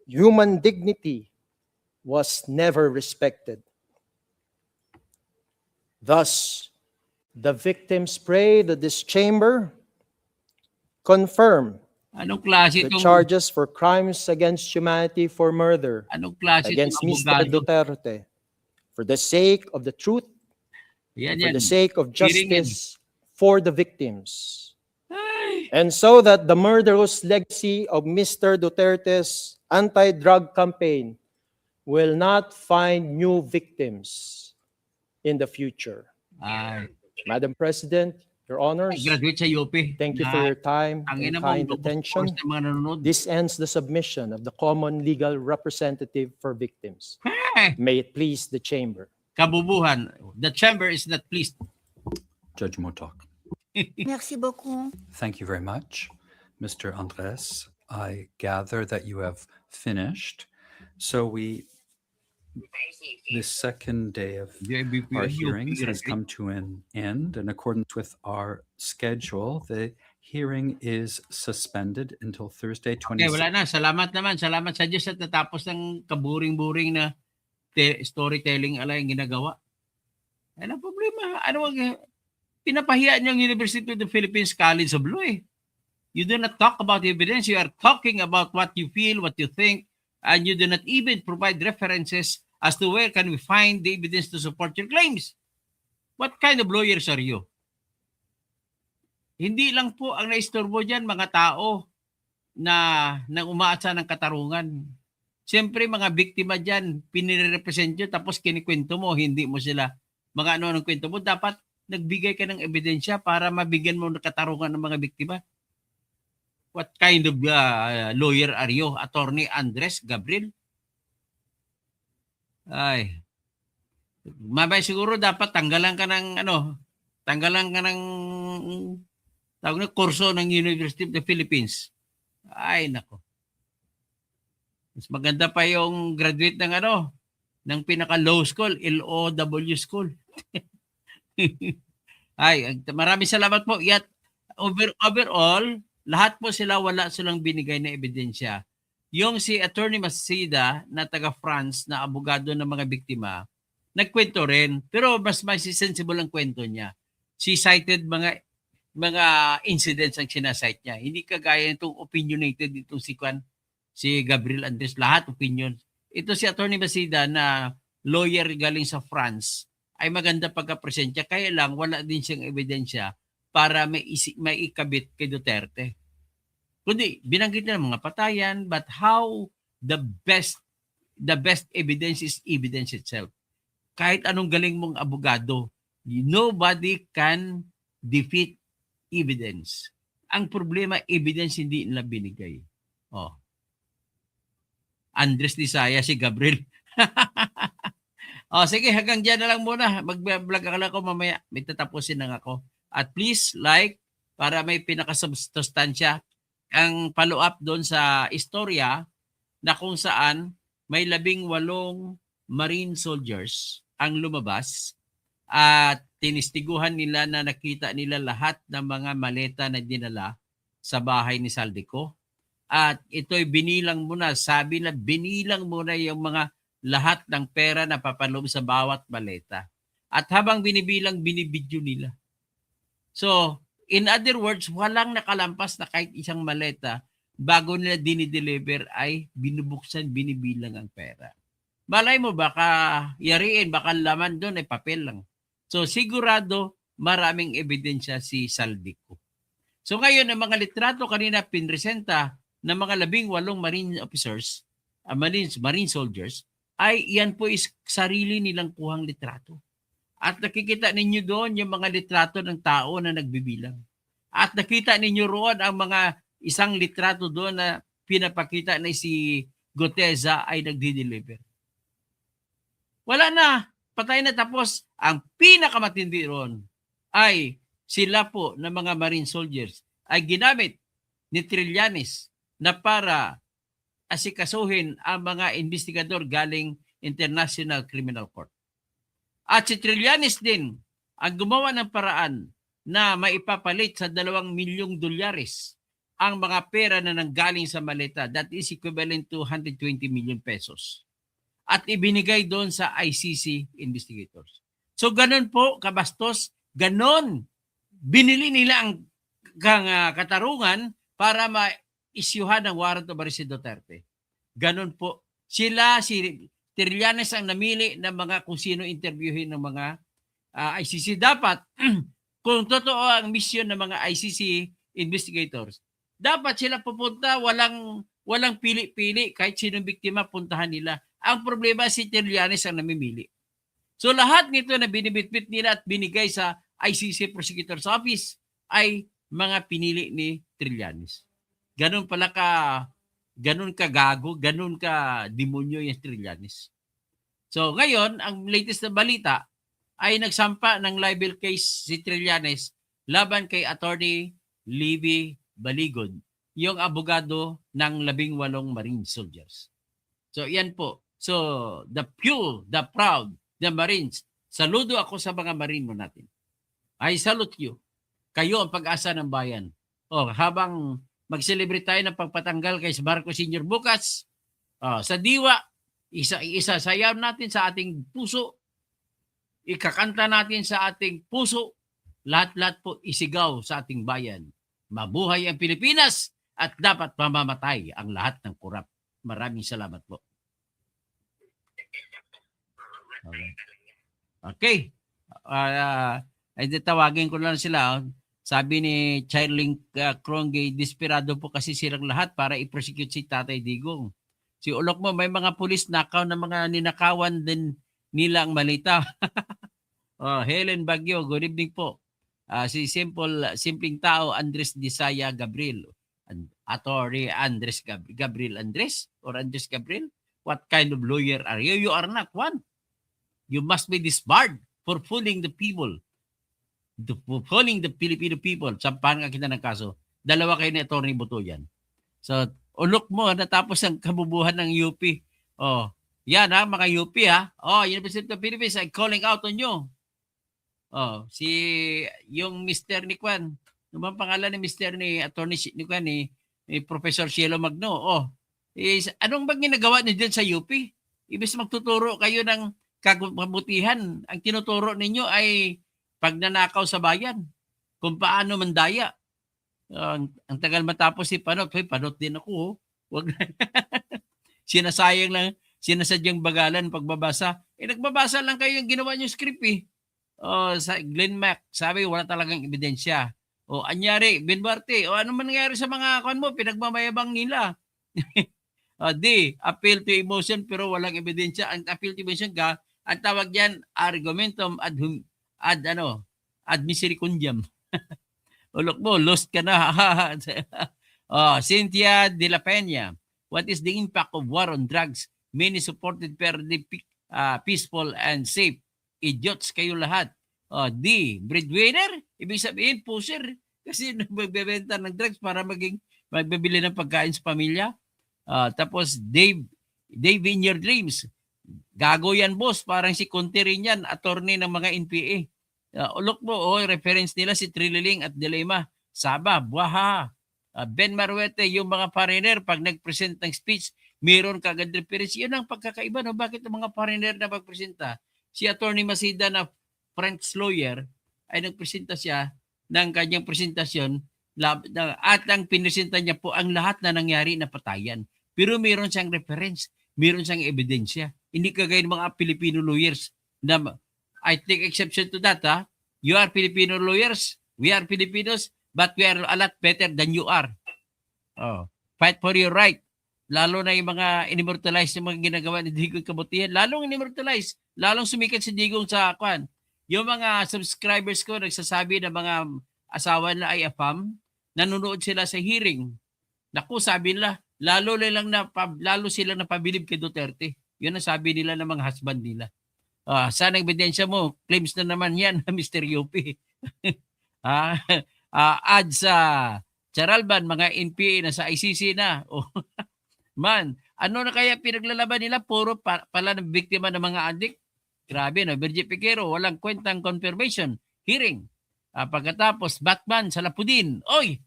human dignity was never respected. Thus, the victims pray that this chamber confirm Anong klase the itong charges for crimes against humanity for murder anong klase against itong Mr. abogado? Duterte for the sake of the truth, Yan for yan. the sake of Hearing yan. justice for the victims. Ay, And so that the murderous legacy of Mr. Duterte's anti-drug campaign will not find new victims in the future. ay, Madam President, Your Honors, graduate sa UP. thank you for your time Ang and ina mo, kind locus attention. course ng mga nanonood. This ends the submission of the common legal representative for victims. Ay, May it please the chamber. kabubuhan. The chamber is not pleased. Judge Motok. Merci beaucoup. Thank you very much, Mr. Andres. I gather that you have finished. So the second day of our hearings has come to an end. In accordance with our schedule, the hearing is suspended until Thursday, Okay, 26th. wala na. Salamat naman. Salamat sa Diyos at natapos ng kaburing-buring na storytelling ala yung ginagawa. Ano ang problema? Ano ang pinapahiya niyo ang University of the Philippines College of Law eh. You do not talk about evidence. You are talking about what you feel, what you think, and you do not even provide references as to where can we find the evidence to support your claims. What kind of lawyers are you? Hindi lang po ang naistorbo dyan mga tao na umaasa ng katarungan. Siyempre mga biktima dyan, pinirepresent nyo tapos kinikwento mo, hindi mo sila mga ano ng kwento mo. Dapat nagbigay ka ng ebidensya para mabigyan mo ng katarungan ng mga biktima. What kind of lawyer are you? Attorney Andres Gabriel? Ay. Mabay siguro dapat tanggalan ka ng tawag na kurso ng University of the Philippines. Ay nako. Mas maganda pa yung graduate ng pinaka low school, LOW school. Ay, maraming salamat po. Yet overall, lahat po sila wala silang binigay na ebidensya. Yung si Attorney Masida na taga France na abogado ng mga biktima, nagkwento rin, pero mas sensible ang kwento niya. She cited mga incidents ang sinasite niya. Hindi kagaya itong opinionated itong si Gabriel Andres, lahat opinion. Ito si Attorney Masida na lawyer galing sa France ay maganda pagka-present niya, kaya lang wala din siyang ebidensya para maikabit kay Duterte. Kundi binanggit niya ng mga patayan, but how the best evidence is evidence itself. Kahit anong galing mong abogado, nobody can defeat evidence. Ang problema, evidence hindi nila binigay. Oh. Andres Disaya, si Gabriel. Sige, hanggang dyan na lang muna. Mag-vlog ako mamaya. May tatapusin na ako. At please like para may pinakasustansya ang follow-up doon sa istorya na kung saan may 18 Marine soldiers ang lumabas at tinistiguhan nila na nakita nila lahat ng mga maleta na dinala sa bahay ni Saldico. At ito'y binilang muna, sabi na binilang muna yung mga lahat ng pera na papaloob sa bawat maleta. At habang binibilang, binibidyo nila. So, in other words, walang nakalampas na kahit isang maleta bago nila dinideliver ay binubuksan, binibilang ang pera. Malay mo, baka yariin, baka laman doon ay papel lang. So, sigurado maraming ebidensya si Saldico. So, ngayon, ang mga litrato kanina pinresenta ng mga 18 Marine officers, Marine soldiers, ay yan po is sarili nilang kuhang litrato. At nakikita ninyo doon yung mga litrato ng tao na nagbibilang. At nakita ninyo roon ang mga isang litrato doon na pinapakita na si Goteza ay nagdi-deliver. Wala na, patay na, tapos ang pinakamatindi ron ay sila po na mga Marine soldiers ay ginamit ni Trillanes na para asikasuhin ang mga investigador galing International Criminal Court. At si Trillanes din ang gumawa ng paraan na maipapalit sa $2 milyong ang mga pera na nanggaling sa maleta. That is equivalent to 120 million pesos. At ibinigay doon sa ICC investigators. So ganun po, kabastos, ganun. Binili nila ang katarungan para ma-isyuhan ng warrant of arrest si Duterte. Ganun po. Sila, si Trillanes ang namili ng mga kung sino interviewin ng mga ICC. Dapat, kung totoo ang mission ng mga ICC investigators, dapat sila pupunta, walang pili-pili, kahit sinong biktima puntahan nila. Ang problema, si Trillanes ang namimili. So lahat nito na binibitbit nila at binigay sa ICC Prosecutor's Office ay mga pinili ni Trillanes. Ganun pala ganun ka gago, ganun ka demonyo yung Trillanes. So ngayon, ang latest na balita ay nagsampa ng libel case si Trillanes laban kay Attorney Libby Baligod, yung abogado ng 18 Marine soldiers. So yan po. So the pure, the proud, the Marines, saludo ako sa mga Marine mo natin. I salute you. Kayo ang pag-asa ng bayan. Habang mag-celebrate tayo ng pagpatanggal kay Marcos Sr. bukas, sa diwa, isa-sayaw natin sa ating puso, ikakanta natin sa ating puso, lahat-lahat po isigaw sa ating bayan. Mabuhay ang Pilipinas at dapat mamamatay ang lahat ng kurap. Maraming salamat po. Okay. Ay tawagin ko lang sila. Sabi ni Chirling Krongay, desperado po kasi silang lahat para i-prosecute si Tatay Digong. Si Ulok mo, may mga pulis nakaw na mga ninakawan din nila ang malita. Helen Bagyo, good evening po. Si simpleng tao, Andres Disaya Gabriel. Attorney Andres Gabriel Andres or Andres Gabriel? What kind of lawyer are you? You are not one. You must be disbarred for fooling the people. Fooling the Filipino people. Sampahan ka kita ng kaso. 2 kayo ni Atty. Boto yan. So, ulok mo, natapos ang kabubuhan ng UP. Yan mga UP University of the Philippines, I'm calling out on you. Yung Mr. ni Kwan, ano bang pangalan ni Mr. ni Attorney ni Kwan, ni Professor Cielo Magno? Anong bang ginagawa niyo dyan sa UP? Ibig magtuturo kayo ng kabutihan. Ang tinuturo ninyo ay pagnanakaw sa bayan. Kung paano mandaya. Ang tagal matapos si Panot. Panot din ako. Wag sinasayang lang, sinasadyang bagalan pagbabasa. Nagbabasa lang kayo yung ginawa niyo script sa Glenn Mac, sabi wala talagang ebidensya. Anyari, Benbarte, ano man nangyari sa mga kan mo, pinagmamayabang nila. Appeal to emotion pero walang ebidensya. Ang appeal to emotion ang tawag yan, argumentum ad misericundiam. Ulok mo, lost ka na. Cynthia De La Peña, what is the impact of war on drugs? Many supported fairly peaceful and safe. Idiots kayo lahat. Breadwinner, ibig sabihin, pusher. Kasi magbebenta ng drugs para magbibili ng pagkain sa pamilya. Tapos, Dave in your dreams. Gago yan, boss. Parang si Conte rin yan, attorney ng mga NPA. Ulok mo, reference nila si Trililing at Dilema. Saba, Buaha. Ben Maruete, yung mga foreigner, pag nag-present ng speech, meron kagad reference. Yun ang pagkakaiba. No? Bakit ang mga foreigner na magpresenta? Si Attorney Masida na French lawyer ay nagpresenta siya ng kanyang presentasyon at ang pinesenta niya po ang lahat na nangyari na patayan. Pero meron siyang reference, meron siyang ebidensya. Hindi kagaya ng mga Filipino lawyers na I take exception to that. You are Filipino lawyers, we are Filipinos, but we are a lot better than you are. Fight for your right. Lalo na yung mga inimortalize yung mga ginagawa ni Digong kabutihan. Lalong inimortalize. Lalong sumikat si Digong sa kwan. Yung mga subscribers ko nagsasabi na mga asawa na ay AFAM, nanonood sila sa hearing Naku, sabi nila, lalo silang napabilib kay Duterte. Yun ang sabi nila ng mga husband nila. Saan ang ebidensya mo? Claims na naman yan, Mr. UP. Add sa Charalban, mga NPA na sa ICC na. Man, ano na kaya pinaglalaban nila? Puro pala ng biktima ng mga adik. Grabe, no? Virgie Piquero, walang kwentang confirmation. Hearing. Pagkatapos, Batman sa Lapudin. Oy!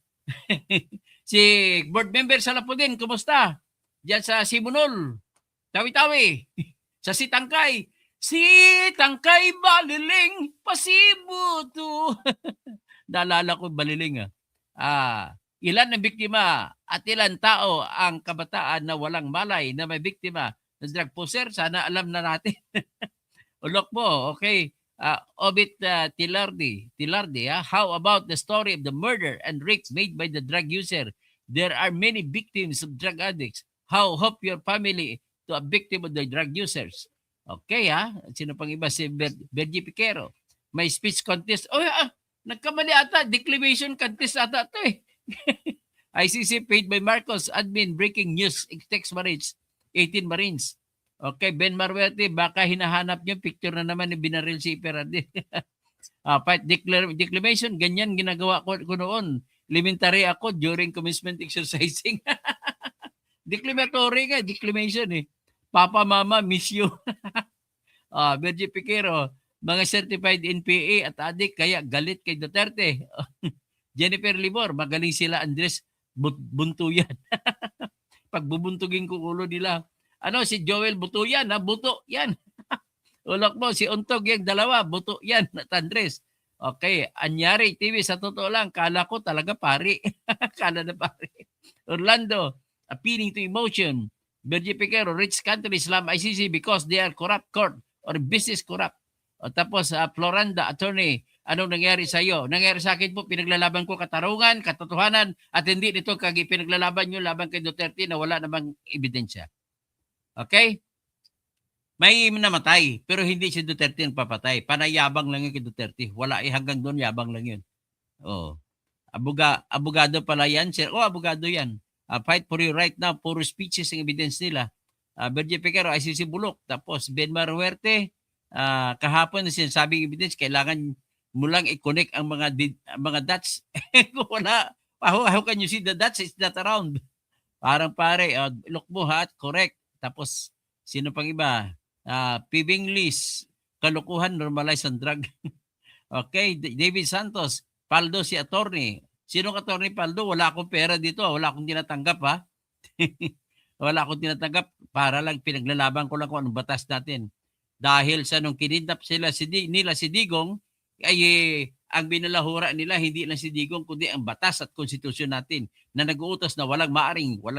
Si board member sa Lapudin, kumusta? Diyan sa Simunol. Tawi-tawi. Sa Sitangkay. Sitangkay Baliling, pasibuto. Naalala ko Baliling. Ilan ang biktima at ilan tao ang kabataan na walang malay na may biktima ng drug poser? Sana alam na natin. Ulok mo, okay. Obit Tilardi, how about the story of the murder and rape made by the drug user? There are many victims of drug addicts. How hope your family to a victim of the drug users? Okay, sino pang iba? Si Virgie Piquero. May speech contest. Nagkamali ata. Declamation contest ata ito eh. ICC paid by Marcos admin breaking news. Text Marines. 18 Marines. Okay, Ben Marwerte, baka hinahanap niyo picture na naman ni Binaril si Iperade. Fight declamation, ganyan ginagawa ko noon. Elementary ako during commencement exercising. Declamatory nga, declamation eh. Papa, Mama, miss you. Virgie Piquero, mga certified NPA at adik kaya galit kay Duterte. Jennifer Libor, magaling sila Andres Buntuyan. Pagbubuntugin ko ulo nila. Si Joel Butuyan, buto yan. Ulok mo, si Untog yung dalawa, buto yan, at Andres. Okay, Anyari TV, sa totoo lang, kala ko talaga pari. Kala na pari. Orlando, appealing to emotion. Virgie Piquero, rich country Islam ICC because they are corrupt court or business corrupt. Tapos, Floranda, attorney, anong nangyari sa iyo? Nangyari sa akin po, pinaglalaban ko katarungan, katotohanan, at hindi nito pinaglalaban nyo laban kay Duterte na wala namang ebidensya. Okay? May namatay, pero hindi si Duterte ang papatay. Panayabang lang yun kay Duterte. Wala hanggang doon, yabang lang yun. Abogado pala yan. Abogado yan. Fight for you right now. Puro speeches ang evidence nila. Virgie Piquero, ICC Bulok. Tapos Ben Marwerte, kahapon na sinasabing evidence, kailangan mo lang i-connect ang mga dots. Wala. How can you see the dots? It's not around. Parang pare, look mo correct. Tapos, sino pang iba? Pibing Liz, kalukuhan, normalize ang drug. Okay, David Santos, Paldo si attorney. Sino attorney Paldo? Wala akong pera dito. Wala akong tinatanggap Wala akong tinatanggap. Para lang pinaglalaban ko lang kung anong batas natin. Dahil sa nung kinidnap sila si Digong, ay ang binalahura nila hindi lang si Digong kundi ang batas at konstitusyon natin na nag-uutos na walang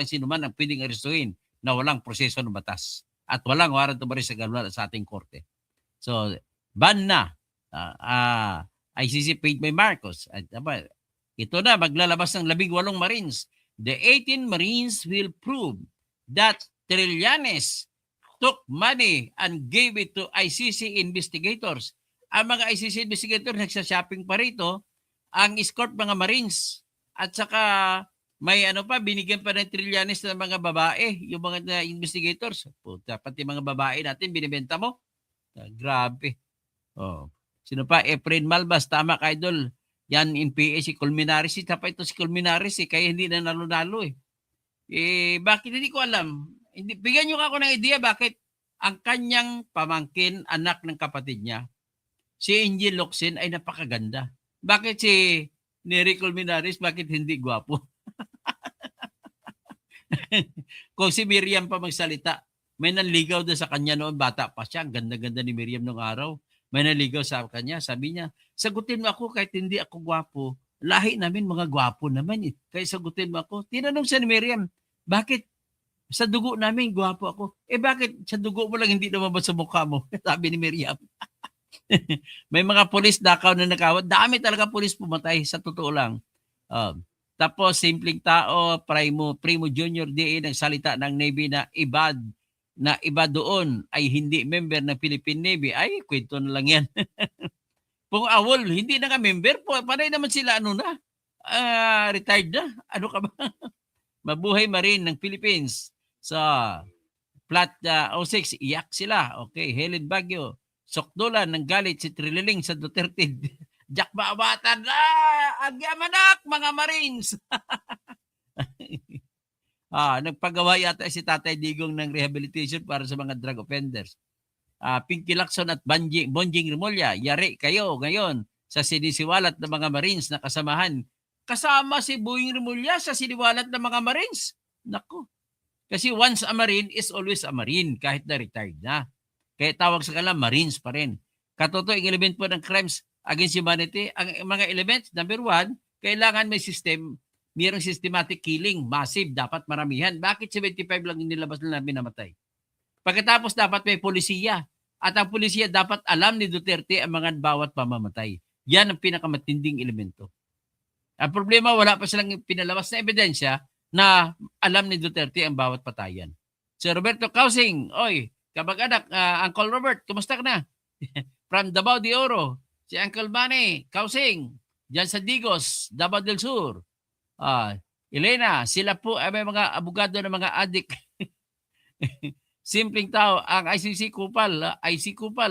sinuman ang pwedeng arestuhin na walang proseso ng batas at walang warrant of arrest sa ating korte. So, ban na. ICC paid by Marcos. Ito na, maglalabas ng 18 Marines. The 18 Marines will prove that Trillanes took money and gave it to ICC investigators. Ang mga ICC investigators nagsashopping pa rito, ang escort mga Marines. At saka may binigyan pa ng Trillanes ng mga babae, yung mga investigators. Puta, pati mga babae natin, binibenta mo. Grabe. Sino pa? Efrain Malbas, tama ka idol. Yan, NPA, si Colmenares. Tapa ito si Colmenares, kaya hindi na nalo-nalo bakit hindi ko alam? Bigyan nyo ako ng idea bakit ang kanyang pamangkin, anak ng kapatid niya, si Angel Locsin ay napakaganda. Bakit si Nery Colmenares, bakit hindi gwapo? Kung si Miriam pa magsalita, may nanligaw doon sa kanya noon, bata pa siya, ang ganda-ganda ni Miriam noong araw. May nanligaw sa kanya, sabi niya, sagutin mo ako kahit hindi ako gwapo. Lahi namin mga gwapo naman kaya sagutin mo ako. Tinanong siya ni Miriam, bakit sa dugo namin gwapo ako? Bakit sa dugo mo lang hindi lumabas sa mukha mo? Sabi ni Miriam. May mga pulis Dakaw na nakawat. Dami talaga pulis pumatay, sa totoo lang. Tapos, simpleng tao, Primo Junior DA nagsalita ng Navy na iba doon ay hindi member ng Philippine Navy. Ay, kwento na lang yan. Kung awol, hindi na ka member, panay naman sila retired na. Ano ka ba? Mabuhay Marine ng Philippines. Sa Plat 06, iyak sila. Okay, Helen Baguio. Sokdolan ng galit si Trililing sa Duterte. Jack Baabatan. Agyamanak, mga Marines. Nagpagawa yata si Tatay Digong ng rehabilitation para sa mga drug offenders. Pinky Lacson at Bonjing Remulla, yari kayo ngayon sa sinisiwalat ng mga Marines na kasamahan. Kasama si Boying Remulla sa siniwalat ng mga Marines. Naku. Kasi once a Marine is always a Marine kahit na retired na. Kaya tawag sa kanila Marines pa rin. Katotoong element po ng crimes against humanity, ang mga elements, number 1, kailangan may mayroong systematic killing, massive, dapat maramihan. Bakit 75 lang nilabas na minamatay? Pagkatapos dapat may polisiya. At ang polisiya dapat alam ni Duterte ang mga bawat pamamatay. Yan ang pinakamatinding elemento. Ang problema, wala pa silang pinalabas na ebidensya na alam ni Duterte ang bawat patayan. Si Roberto Causing, oy, kabag-anak, Uncle Robert, kumusta ka na? From Davao de Oro, si Uncle Manny Causing, dyan sa Digos, Davao del Sur. Elena, sila po ay may mga abogado ng mga adik. Simpleng tao, ang ICC Kupal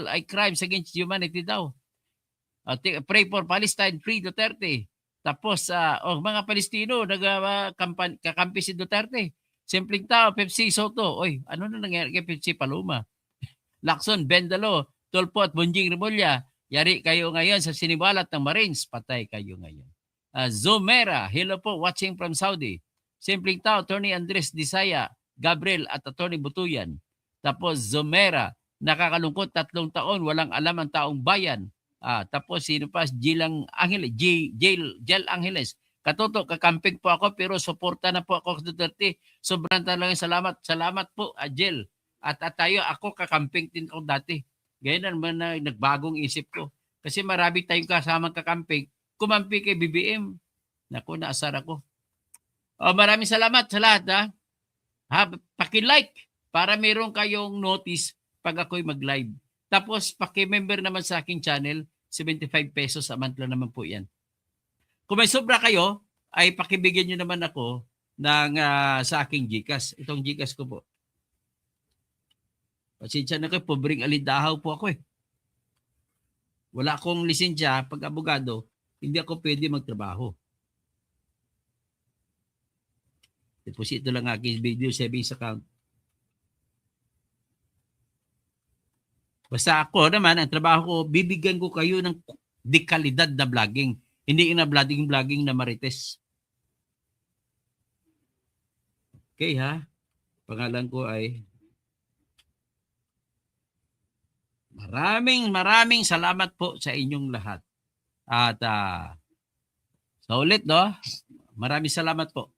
ay crimes against humanity daw. Pray for Palestine, free Duterte. Tapos, mga Palestino, kakampi si Duterte. Simpleng tao, Pepsi Soto. Oy, ano na nangyari kay Pepsi Paloma? Lacson, Bendalo, Tulpo at Bonjing Remulla. Yari kayo ngayon sa siniwalat ng Marines. Patay kayo ngayon. Zomera, hello po, watching from Saudi. Simpleng tao, Attorney Andres Disaya, Gabriel at Attorney Butuyan. Tapos Zomera, nakakalungkot 3 taon, walang alam ang taong bayan. Tapos sino pa? Jel Angeles. Katoto, kakamping po ako pero suporta na po ako sa Duterte. Sobrang talagang salamat po, Jel. At tayo, ako kakamping din ako dati. Ganyan naman na nagbagong isip ko. Kasi marami tayong kasamang kakamping. Kumampi kay BBM. Naku, naasar ako. Maraming salamat sa lahat. Paki-like para meron kayong notice pag ako'y mag-live. Tapos, paki-member naman sa aking channel, 75 pesos a month lang naman po yan. Kung may sobra kayo, ay pakibigyan nyo naman ako ng, sa aking GCash. Itong GCash ko po. Pasensya na kayo, pobreng alindahaw po ako eh. Wala akong lisensya pag abogado, hindi ako pwede magtrabaho. Deposito lang aking video savings account. Basta ako naman, ang trabaho ko, bibigyan ko kayo ng dekalidad na vlogging. Hindi na vlogging na marites. Okay ha? Pangalan ko ay maraming salamat po sa inyong lahat. At sa ulit, no? Maraming salamat po.